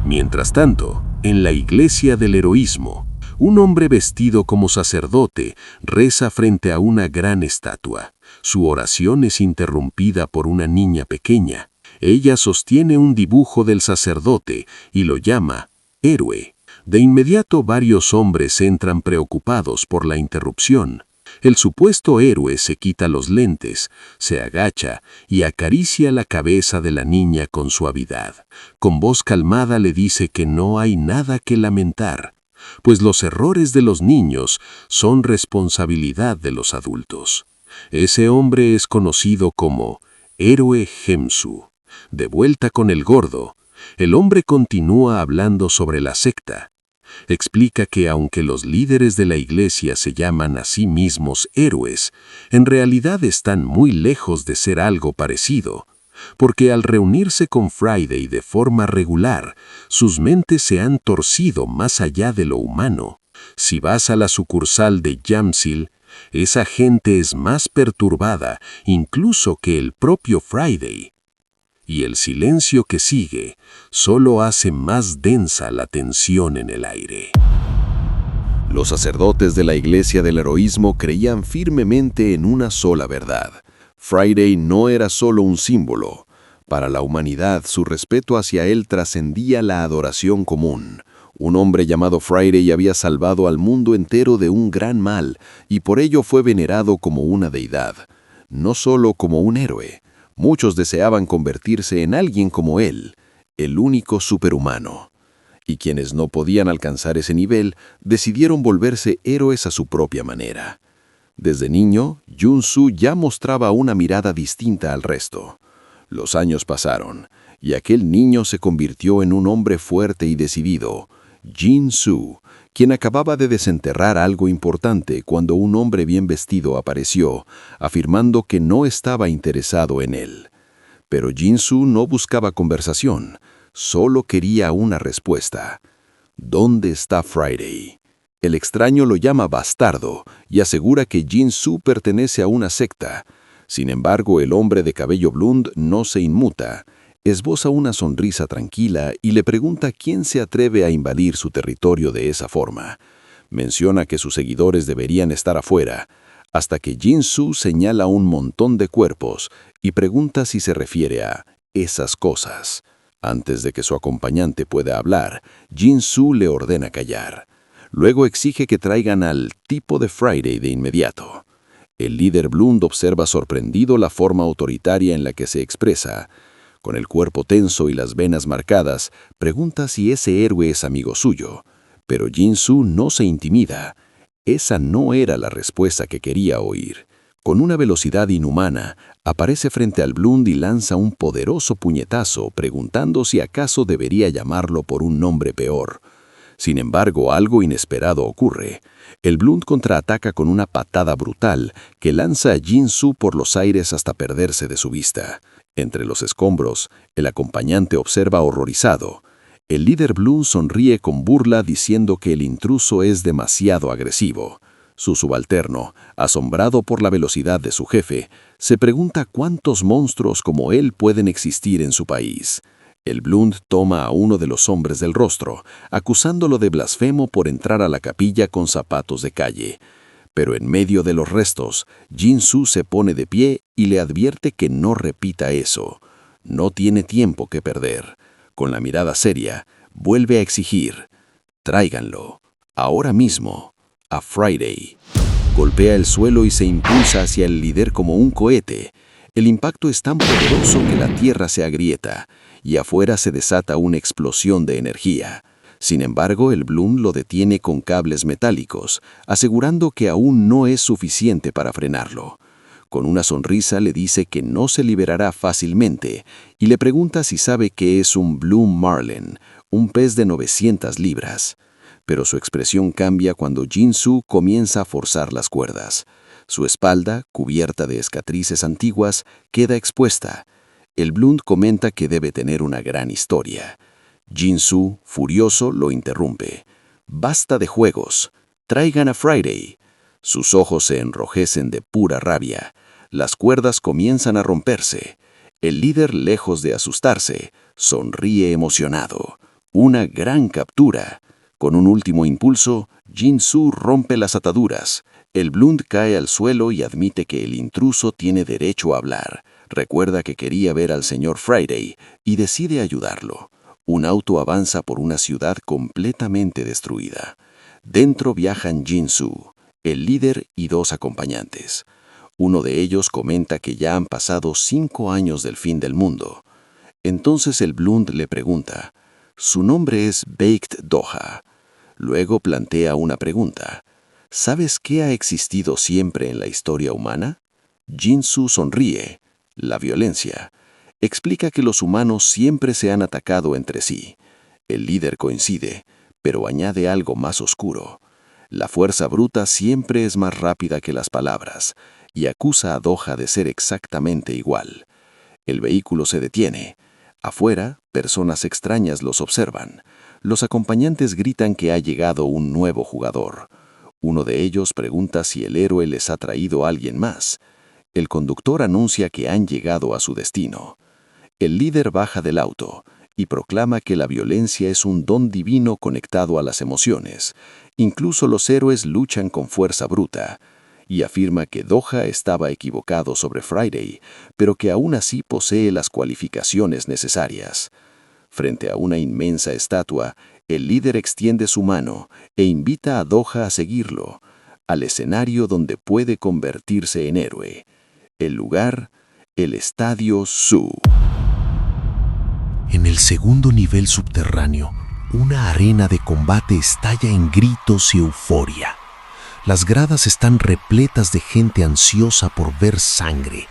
Mientras tanto, en la Iglesia del Heroísmo, un hombre vestido como sacerdote reza frente a una gran estatua. Su oración es interrumpida por una niña pequeña. Ella sostiene un dibujo del sacerdote y lo llama héroe. De inmediato varios hombres entran preocupados por la interrupción. El supuesto héroe se quita los lentes, se agacha y acaricia la cabeza de la niña con suavidad. Con voz calmada le dice que no hay nada que lamentar, pues los errores de los niños son responsabilidad de los adultos. Ese hombre es conocido como Héroe Gemsu. De vuelta con el gordo, el hombre continúa hablando sobre la secta. Explica que aunque los líderes de la iglesia se llaman a sí mismos héroes, en realidad están muy lejos de ser algo parecido, porque al reunirse con Friday de forma regular, sus mentes se han torcido más allá de lo humano. Si vas a la sucursal de Yamsil, esa gente es más perturbada incluso que el propio Friday. Y el silencio que sigue solo hace más densa la tensión en el aire. Los sacerdotes de la Iglesia del Heroísmo creían firmemente en una sola verdad. Friday no era solo un símbolo. Para la humanidad, su respeto hacia él trascendía la adoración común. Un hombre llamado Friday había salvado al mundo entero de un gran mal, y por ello fue venerado como una deidad, no solo como un héroe. Muchos deseaban convertirse en alguien como él, el único superhumano. Y quienes no podían alcanzar ese nivel, decidieron volverse héroes a su propia manera. Desde niño, Jun-Soo ya mostraba una mirada distinta al resto. Los años pasaron, y aquel niño se convirtió en un hombre fuerte y decidido, Jin-Soo, quien acababa de desenterrar algo importante cuando un hombre bien vestido apareció, afirmando que no estaba interesado en él. Pero Jin-Soo no buscaba conversación, solo quería una respuesta. ¿Dónde está Friday? El extraño lo llama bastardo y asegura que Jin-Soo pertenece a una secta. Sin embargo, el hombre de cabello blond no se inmuta. esboza una sonrisa tranquila y le pregunta quién se atreve a invadir su territorio de esa forma. Menciona que sus seguidores deberían estar afuera, hasta que Jin-Soo señala un montón de cuerpos y pregunta si se refiere a esas cosas. Antes de que su acompañante pueda hablar, Jin-Soo le ordena callar. Luego exige que traigan al tipo de Friday de inmediato. El líder Bloom observa sorprendido la forma autoritaria en la que se expresa. Con el cuerpo tenso y las venas marcadas, pregunta si ese héroe es amigo suyo. Pero Jin-Soo no se intimida. Esa no era la respuesta que quería oír. Con una velocidad inhumana, aparece frente al Bloom y lanza un poderoso puñetazo, preguntando si acaso debería llamarlo por un nombre peor. Sin embargo, algo inesperado ocurre. El Bloom contraataca con una patada brutal que lanza a Jin-Soo por los aires hasta perderse de su vista. Entre los escombros, el acompañante observa horrorizado. El líder Bloom sonríe con burla diciendo que el intruso es demasiado agresivo. Su subalterno, asombrado por la velocidad de su jefe, se pregunta cuántos monstruos como él pueden existir en su país. El Bloom toma a uno de los hombres del rostro, acusándolo de blasfemo por entrar a la capilla con zapatos de calle. Pero en medio de los restos, Jin-Soo se pone de pie y le advierte que no repita eso. No tiene tiempo que perder. Con la mirada seria, vuelve a exigir: tráiganlo, ahora mismo, a Friday. Golpea el suelo y se impulsa hacia el líder como un cohete. El impacto es tan poderoso que la tierra se agrieta, y afuera se desata una explosión de energía. Sin embargo, el Bloom lo detiene con cables metálicos, asegurando que aún no es suficiente para frenarlo. Con una sonrisa le dice que no se liberará fácilmente y le pregunta si sabe qué es un Blue Marlin, un pez de 900 libras. Pero su expresión cambia cuando Jin-Soo comienza a forzar las cuerdas. Su espalda, cubierta de escatrices antiguas, queda expuesta. El Bloom comenta que debe tener una gran historia. Jin-Soo, furioso, lo interrumpe. «Basta de juegos. Traigan a Friday». Sus ojos se enrojecen de pura rabia. Las cuerdas comienzan a romperse. El líder, lejos de asustarse, sonríe emocionado. Una gran captura. Con un último impulso, Jin-Soo rompe las ataduras. El Bloom cae al suelo y admite que el intruso tiene derecho a hablar. Recuerda que quería ver al señor Friday y decide ayudarlo. Un auto avanza por una ciudad completamente destruida. Dentro viajan Jin-Soo, el líder y dos acompañantes. Uno de ellos comenta que ya han pasado 5 años del fin del mundo. Entonces el Bloom le pregunta: «Su nombre es Baked Doha». Luego plantea una pregunta: «¿Sabes qué ha existido siempre en la historia humana?» Jin-Soo sonríe: «La violencia». Explica que los humanos siempre se han atacado entre sí. El líder coincide, pero añade algo más oscuro. La fuerza bruta siempre es más rápida que las palabras, y acusa a Doha de ser exactamente igual. El vehículo se detiene. Afuera, personas extrañas los observan. Los acompañantes gritan que ha llegado un nuevo jugador. Uno de ellos pregunta si el héroe les ha traído a alguien más. El conductor anuncia que han llegado a su destino. El líder baja del auto y proclama que la violencia es un don divino conectado a las emociones. Incluso los héroes luchan con fuerza bruta. Y afirma que Doha estaba equivocado sobre Friday, pero que aún así posee las cualificaciones necesarias. Frente a una inmensa estatua, el líder extiende su mano e invita a Doha a seguirlo, al escenario donde puede convertirse en héroe. El lugar, el Estadio Soo. En el segundo nivel subterráneo, una arena de combate estalla en gritos y euforia. Las gradas están repletas de gente ansiosa por ver sangre.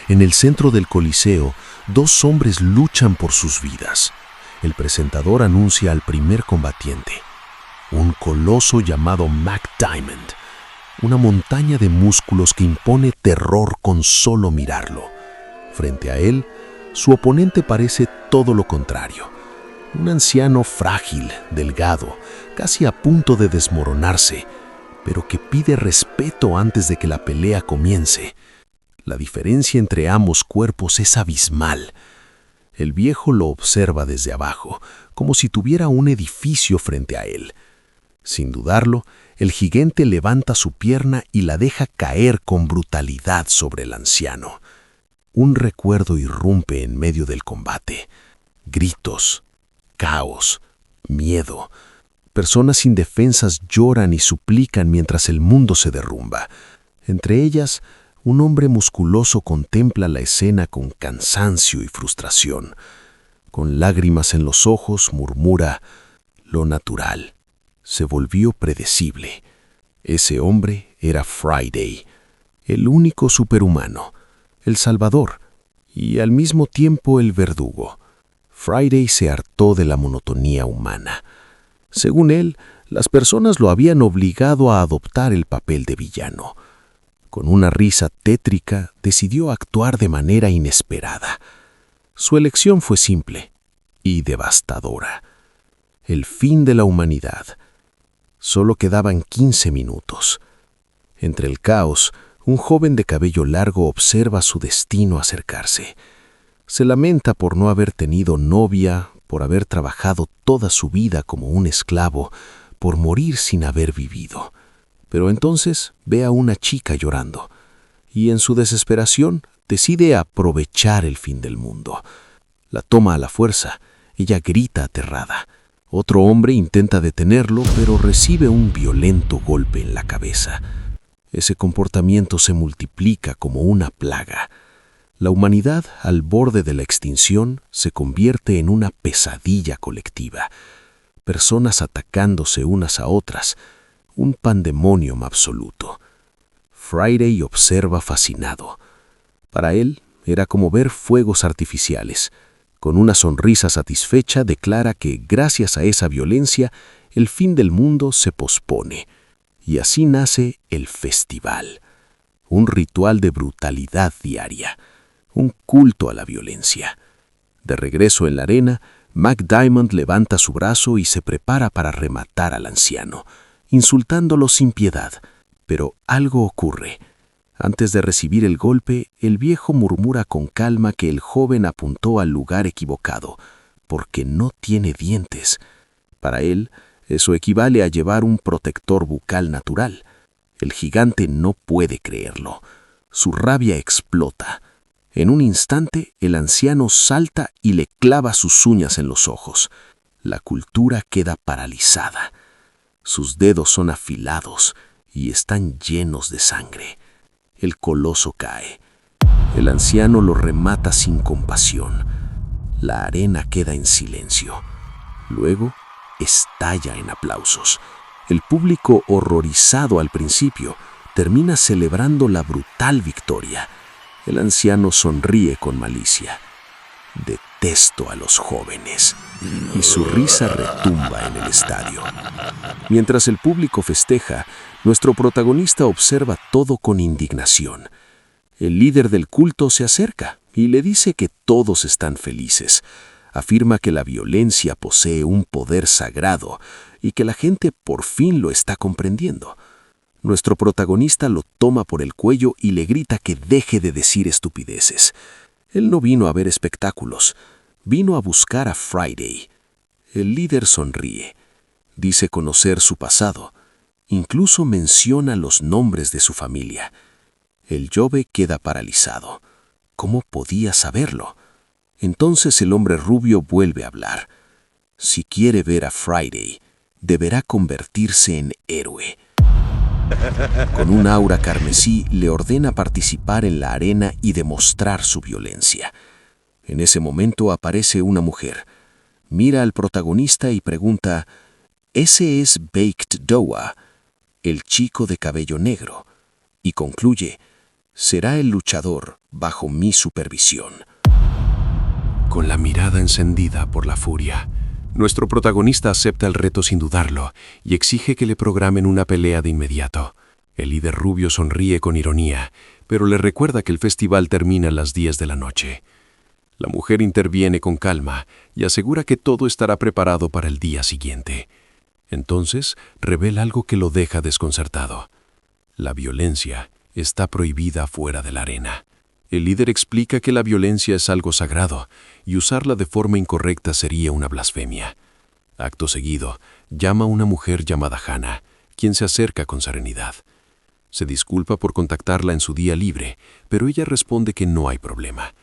En el centro del Coliseo, 2 hombres luchan por sus vidas. El presentador anuncia al primer combatiente, un coloso llamado Mac Diamond, una montaña de músculos que impone terror con solo mirarlo. Frente a él, su oponente parece todo lo contrario. Un anciano frágil, delgado, casi a punto de desmoronarse, pero que pide respeto antes de que la pelea comience. La diferencia entre ambos cuerpos es abismal. El viejo lo observa desde abajo, como si tuviera un edificio frente a él. Sin dudarlo, el gigante levanta su pierna y la deja caer con brutalidad sobre el anciano. Un recuerdo irrumpe en medio del combate. Gritos, caos, miedo. Personas indefensas lloran y suplican mientras el mundo se derrumba. Entre ellas, un hombre musculoso contempla la escena con cansancio y frustración. Con lágrimas en los ojos murmura: lo natural se volvió predecible. Ese hombre era Friday, el único superhumano, el salvador y al mismo tiempo el verdugo. Friday se hartó de la monotonía humana. Según él, las personas lo habían obligado a adoptar el papel de villano. Con una risa tétrica, decidió actuar de manera inesperada. Su elección fue simple y devastadora: el fin de la humanidad. Solo quedaban 15 minutos. Entre el caos, un joven de cabello largo observa su destino acercarse. Se lamenta por no haber tenido novia, por haber trabajado toda su vida como un esclavo, por morir sin haber vivido. Pero entonces ve a una chica llorando, y en su desesperación decide aprovechar el fin del mundo. La toma a la fuerza. Ella grita aterrada. Otro hombre intenta detenerlo, pero recibe un violento golpe en la cabeza. Ese comportamiento se multiplica como una plaga. La humanidad, al borde de la extinción, se convierte en una pesadilla colectiva. Personas atacándose unas a otras. Un pandemonium absoluto. Friday observa fascinado. Para él era como ver fuegos artificiales. Con una sonrisa satisfecha declara que gracias a esa violencia el fin del mundo se pospone. Y así nace el festival. Un ritual de brutalidad diaria. Un culto a la violencia. De regreso en la arena, McDiamond levanta su brazo y se prepara para rematar al anciano, insultándolo sin piedad. Pero algo ocurre. Antes de recibir el golpe, el viejo murmura con calma que el joven apuntó al lugar equivocado, porque no tiene dientes. Para él, eso equivale a llevar un protector bucal natural. El gigante no puede creerlo. Su rabia explota. En un instante, el anciano salta y le clava sus uñas en los ojos. La cultura queda paralizada. Sus dedos son afilados y están llenos de sangre. El coloso cae. El anciano lo remata sin compasión. La arena queda en silencio. Luego, estalla en aplausos. El público, horrorizado al principio, termina celebrando la brutal victoria. El anciano sonríe con malicia. Detesto a los jóvenes. Y su risa retumba en el estadio. Mientras el público festeja, nuestro protagonista observa todo con indignación. El líder del culto se acerca y le dice que todos están felices. Afirma que la violencia posee un poder sagrado y que la gente por fin lo está comprendiendo. Nuestro protagonista lo toma por el cuello y le grita que deje de decir estupideces. Él no vino a ver espectáculos, vino a buscar a Friday. El líder sonríe, dice conocer su pasado, incluso menciona los nombres de su familia. El Jove queda paralizado. ¿Cómo podía saberlo? Entonces el hombre rubio vuelve a hablar. Si quiere ver a Friday, deberá convertirse en héroe. Con un aura carmesí le ordena participar en la arena y demostrar su violencia. En ese momento aparece una mujer. Mira al protagonista y pregunta: «¿Ese es Baked Doa, el chico de cabello negro?» Y concluye: «Será el luchador bajo mi supervisión». Con la mirada encendida por la furia, nuestro protagonista acepta el reto sin dudarlo y exige que le programen una pelea de inmediato. El líder rubio sonríe con ironía, pero le recuerda que el festival termina a las 10 de la noche. La mujer interviene con calma y asegura que todo estará preparado para el día siguiente. Entonces revela algo que lo deja desconcertado. La violencia está prohibida fuera de la arena. El líder explica que la violencia es algo sagrado y usarla de forma incorrecta sería una blasfemia. Acto seguido, llama a una mujer llamada Hannah, quien se acerca con serenidad. Se disculpa por contactarla en su día libre, pero ella responde que no hay problema.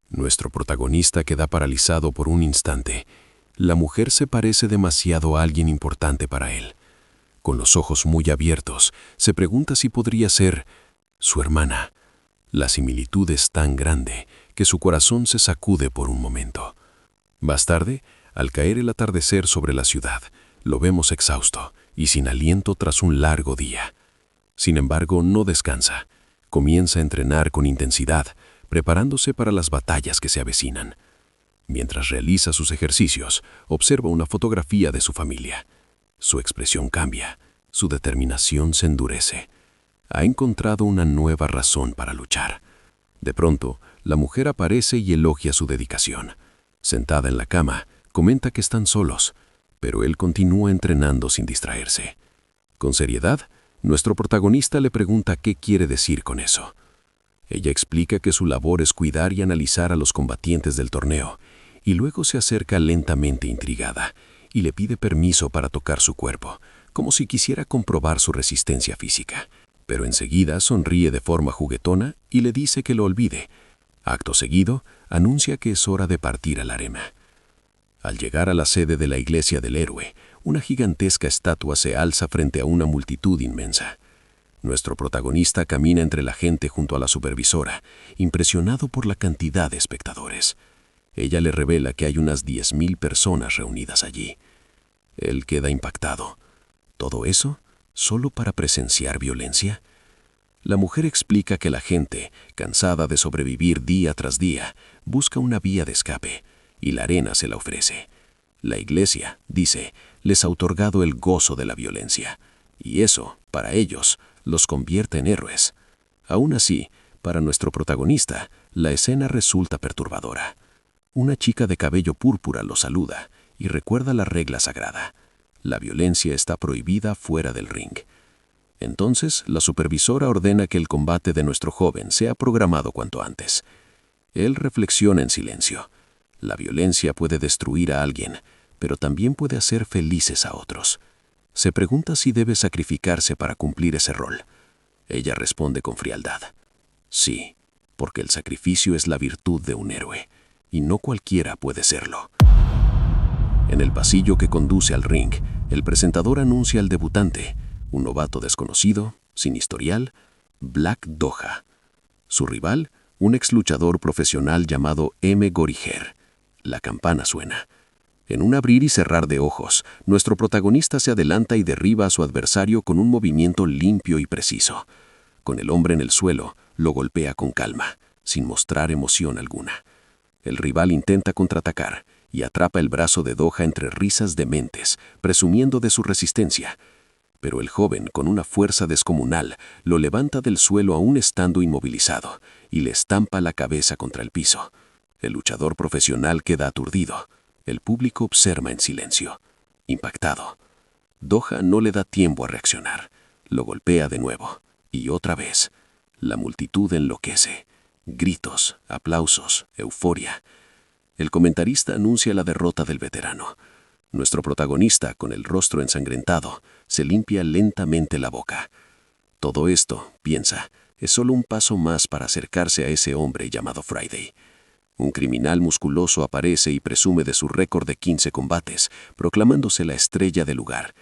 Nuestro protagonista queda paralizado por un instante. La mujer se parece demasiado a alguien importante para él. Con los ojos muy abiertos, se pregunta si podría ser su hermana. La similitud es tan grande que su corazón se sacude por un momento. Más tarde, al caer el atardecer sobre la ciudad, lo vemos exhausto y sin aliento tras un largo día. Sin embargo, no descansa. Comienza a entrenar con intensidad, preparándose para las batallas que se avecinan. Mientras realiza sus ejercicios, observa una fotografía de su familia. Su expresión cambia, su determinación se endurece. Ha encontrado una nueva razón para luchar. De pronto, la mujer aparece y elogia su dedicación. Sentada en la cama, comenta que están solos, pero él continúa entrenando sin distraerse. Con seriedad, nuestro protagonista le pregunta qué quiere decir con eso. Ella explica que su labor es cuidar y analizar a los combatientes del torneo, y luego se acerca lentamente intrigada y le pide permiso para tocar su cuerpo, como si quisiera comprobar su resistencia física. Pero enseguida sonríe de forma juguetona y le dice que lo olvide. Acto seguido, anuncia que es hora de partir a la arena. Al llegar a la sede de la Iglesia del Héroe, una gigantesca estatua se alza frente a una multitud inmensa. Nuestro protagonista camina entre la gente junto a la supervisora, impresionado por la cantidad de espectadores. Ella le revela que hay unas 10,000 personas reunidas allí. Él queda impactado. ¿Todo eso solo para presenciar violencia? La mujer explica que la gente, cansada de sobrevivir día tras día, busca una vía de escape, y la arena se la ofrece. La iglesia, dice, les ha otorgado el gozo de la violencia, y eso, para ellos, los convierte en héroes. Aún así, para nuestro protagonista, la escena resulta perturbadora. Una chica de cabello púrpura lo saluda y recuerda la regla sagrada. La violencia está prohibida fuera del ring. Entonces, la supervisora ordena que el combate de nuestro joven sea programado cuanto antes. Él reflexiona en silencio. La violencia puede destruir a alguien, pero también puede hacer felices a otros. Se pregunta si debe sacrificarse para cumplir ese rol. Ella responde con frialdad. Sí, porque el sacrificio es la virtud de un héroe, y no cualquiera puede serlo. En el pasillo que conduce al ring, el presentador anuncia al debutante, un novato desconocido, sin historial, Black Doha. Su rival, un ex luchador profesional llamado M. Goriger. La campana suena. En un abrir y cerrar de ojos, nuestro protagonista se adelanta y derriba a su adversario con un movimiento limpio y preciso. Con el hombre en el suelo, lo golpea con calma, sin mostrar emoción alguna. El rival intenta contraatacar y atrapa el brazo de Doha entre risas dementes, presumiendo de su resistencia. Pero el joven, con una fuerza descomunal, lo levanta del suelo aún estando inmovilizado y le estampa la cabeza contra el piso. El luchador profesional queda aturdido. El público observa en silencio, impactado. Doha no le da tiempo a reaccionar. Lo golpea de nuevo, y otra vez. La multitud enloquece. Gritos, aplausos, euforia. El comentarista anuncia la derrota del veterano. Nuestro protagonista, con el rostro ensangrentado, se limpia lentamente la boca. Todo esto, piensa, es solo un paso más para acercarse a ese hombre llamado Friday. Un criminal musculoso aparece y presume de su récord de 15 combates, proclamándose la estrella del lugar.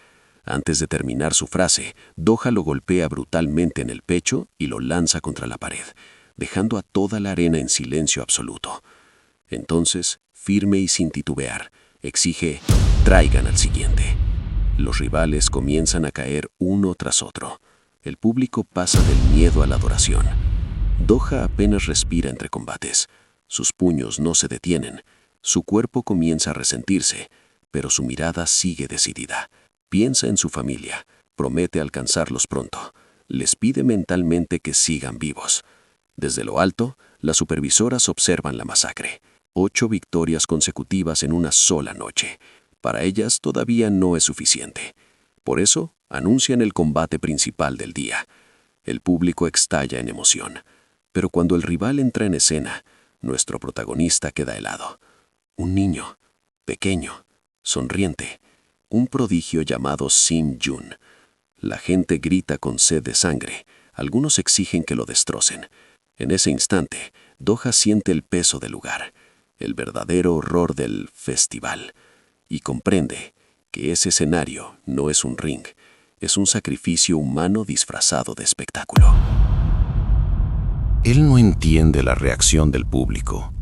Antes de terminar su frase, Doha lo golpea brutalmente en el pecho y lo lanza contra la pared, dejando a toda la arena en silencio absoluto. Entonces, firme y sin titubear, exige: traigan al siguiente. Los rivales comienzan a caer uno tras otro. El público pasa del miedo a la adoración. Doha apenas respira entre combates. Sus puños no se detienen. Su cuerpo comienza a resentirse, pero su mirada sigue decidida. Piensa en su familia, promete alcanzarlos pronto. Les pide mentalmente que sigan vivos. Desde lo alto, las supervisoras observan la masacre. 8 victorias consecutivas en una sola noche. Para ellas todavía no es suficiente. Por eso, anuncian el combate principal del día. El público estalla en emoción. Pero cuando el rival entra en escena, nuestro protagonista queda helado. Un niño, pequeño, sonriente, un prodigio llamado Sim Jun. La gente grita con sed de sangre, algunos exigen que lo destrocen. En ese instante, Doha siente el peso del lugar, el verdadero horror del festival, y comprende que ese escenario no es un ring, es un sacrificio humano disfrazado de espectáculo. Él no entiende la reacción del público.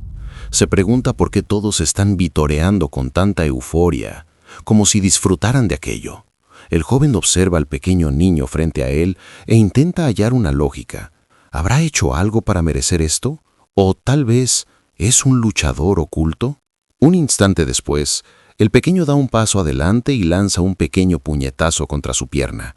Se pregunta por qué todos están vitoreando con tanta euforia, como si disfrutaran de aquello. El joven observa al pequeño niño frente a él e intenta hallar una lógica. ¿Habrá hecho algo para merecer esto? ¿O tal vez es un luchador oculto? Un instante después, el pequeño da un paso adelante y lanza un pequeño puñetazo contra su pierna.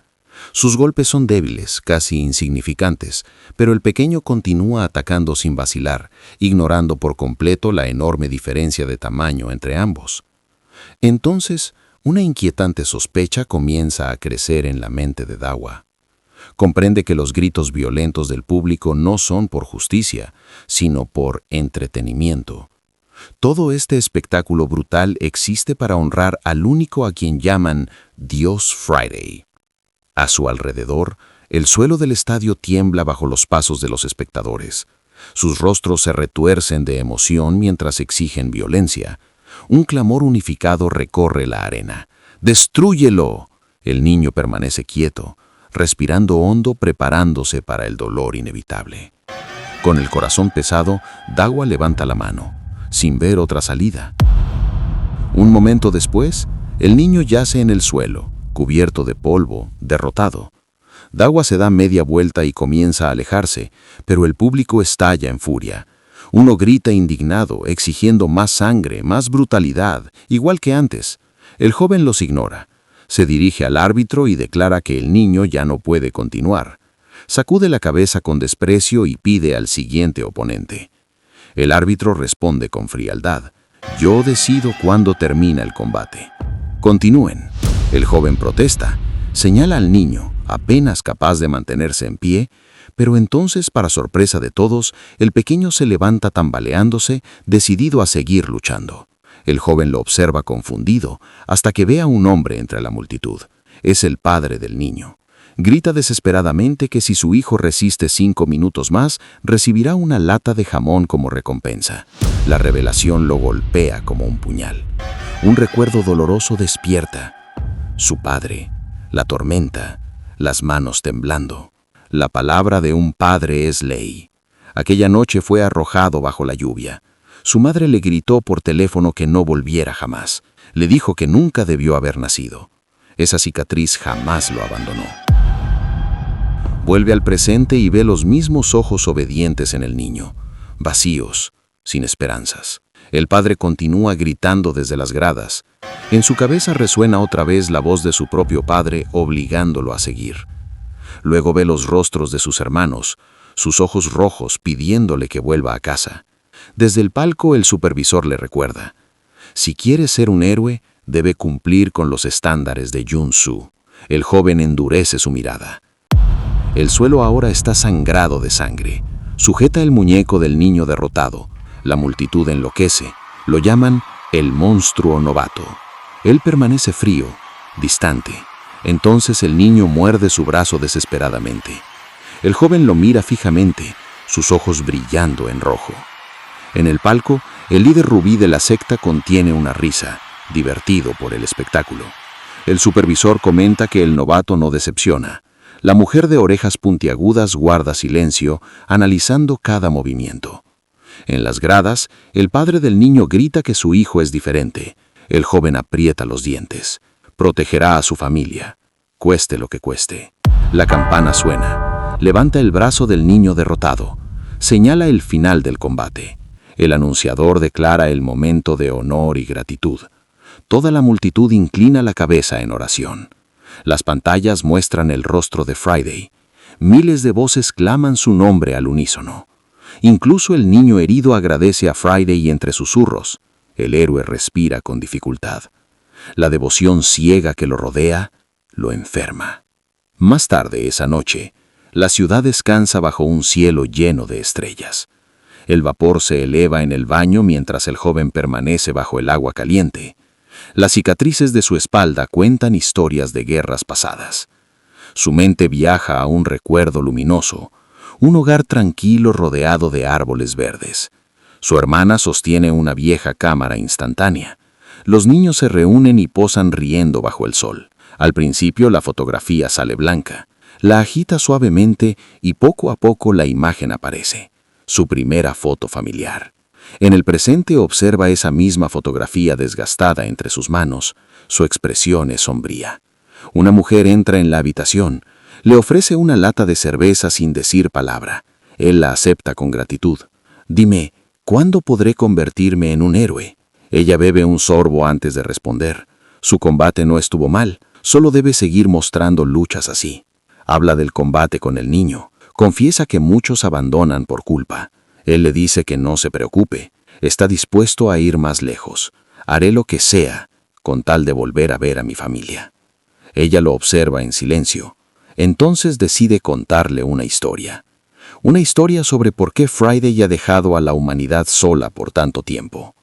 Sus golpes son débiles, casi insignificantes, pero el pequeño continúa atacando sin vacilar, ignorando por completo la enorme diferencia de tamaño entre ambos. Entonces, una inquietante sospecha comienza a crecer en la mente de Dawa. Comprende que los gritos violentos del público no son por justicia, sino por entretenimiento. Todo este espectáculo brutal existe para honrar al único a quien llaman Dios Friday. A su alrededor, el suelo del estadio tiembla bajo los pasos de los espectadores. Sus rostros se retuercen de emoción mientras exigen violencia. Un clamor unificado recorre la arena. ¡Destrúyelo! El niño permanece quieto, respirando hondo, preparándose para el dolor inevitable. Con el corazón pesado, Dawa levanta la mano, sin ver otra salida. Un momento después, el niño yace en el suelo, cubierto de polvo, derrotado. Dawa se da media vuelta y comienza a alejarse, pero el público estalla en furia. Uno grita indignado, exigiendo más sangre, más brutalidad, igual que antes. El joven los ignora. Se dirige al árbitro y declara que el niño ya no puede continuar. Sacude la cabeza con desprecio y pide al siguiente oponente. El árbitro responde con frialdad: «Yo decido cuándo termina el combate. Continúen». El joven protesta, señala al niño, apenas capaz de mantenerse en pie, pero entonces, para sorpresa de todos, el pequeño se levanta tambaleándose, decidido a seguir luchando. El joven lo observa confundido, hasta que ve a un hombre entre la multitud. Es el padre del niño. Grita desesperadamente que si su hijo resiste 5 minutos más, recibirá una lata de jamón como recompensa. La revelación lo golpea como un puñal. Un recuerdo doloroso despierta. Su padre, la tormenta, las manos temblando. La palabra de un padre es ley. Aquella noche fue arrojado bajo la lluvia. Su madre le gritó por teléfono que no volviera jamás. Le dijo que nunca debió haber nacido. Esa cicatriz jamás lo abandonó. Vuelve al presente y ve los mismos ojos obedientes en el niño, vacíos, sin esperanzas. El padre continúa gritando desde las gradas. En su cabeza resuena otra vez la voz de su propio padre, obligándolo a seguir. Luego ve los rostros de sus hermanos, sus ojos rojos pidiéndole que vuelva a casa. Desde el palco el supervisor le recuerda: si quiere ser un héroe, debe cumplir con los estándares de Jun-Soo. El joven endurece su mirada. El suelo ahora está sangrado de sangre. Sujeta el muñeco del niño derrotado. La multitud enloquece. Lo llaman el monstruo novato. Él permanece frío, distante. Entonces el niño muerde su brazo desesperadamente. El joven lo mira fijamente, sus ojos brillando en rojo. En el palco, el líder rubí de la secta contiene una risa, divertido por el espectáculo. El supervisor comenta que el novato no decepciona. La mujer de orejas puntiagudas guarda silencio, analizando cada movimiento. En las gradas, el padre del niño grita que su hijo es diferente. El joven aprieta los dientes. Protegerá a su familia, cueste lo que cueste. La campana suena. Levanta el brazo del niño derrotado. Señala el final del combate. El anunciador declara el momento de honor y gratitud. Toda la multitud inclina la cabeza en oración. Las pantallas muestran el rostro de Friday. Miles de voces claman su nombre al unísono. Incluso el niño herido agradece a Friday entre susurros. El héroe respira con dificultad. La devoción ciega que lo rodea lo enferma. Más tarde esa noche, La ciudad descansa bajo un cielo lleno de estrellas. El vapor se eleva en el baño mientras el joven permanece bajo el agua caliente. Las cicatrices de su espalda cuentan historias de guerras pasadas. Su mente viaja a un recuerdo luminoso, un hogar tranquilo rodeado de árboles verdes. Su hermana sostiene una vieja cámara instantánea. Los niños se reúnen y posan riendo bajo el sol. Al principio la fotografía sale blanca. La agita suavemente y poco a poco la imagen aparece. Su primera foto familiar. En el presente observa esa misma fotografía desgastada entre sus manos. Su expresión es sombría. Una mujer entra en la habitación. Le ofrece una lata de cerveza sin decir palabra. Él la acepta con gratitud. Dime, ¿cuándo podré convertirme en un héroe? Ella bebe un sorbo antes de responder. Su combate no estuvo mal, solo debe seguir mostrando luchas así. Habla del combate con el niño. Confiesa que muchos abandonan por culpa. Él le dice que no se preocupe. Está dispuesto a ir más lejos. Haré lo que sea, con tal de volver a ver a mi familia. Ella lo observa en silencio. Entonces decide contarle una historia. Una historia sobre por qué Friday ha dejado a la humanidad sola por tanto tiempo.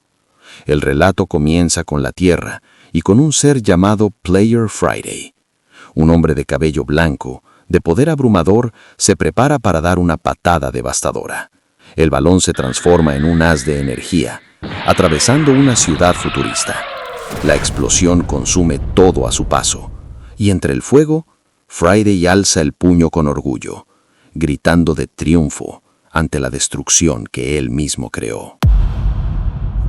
El relato comienza con la Tierra y con un ser llamado Player Friday. Un hombre de cabello blanco, de poder abrumador, se prepara para dar una patada devastadora. El balón se transforma en un haz de energía, atravesando una ciudad futurista. La explosión consume todo a su paso, y entre el fuego, Friday alza el puño con orgullo, gritando de triunfo ante la destrucción que él mismo creó.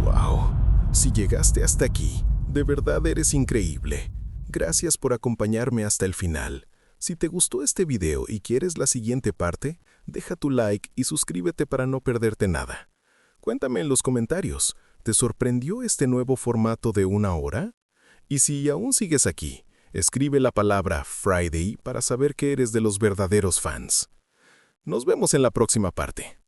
¡Wow! Si llegaste hasta aquí, de verdad eres increíble. Gracias por acompañarme hasta el final. Si te gustó este video y quieres la siguiente parte, deja tu like y suscríbete para no perderte nada. Cuéntame en los comentarios, ¿te sorprendió este nuevo formato de 1 hora? Y si aún sigues aquí, escribe la palabra Friday para saber que eres de los verdaderos fans. Nos vemos en la próxima parte.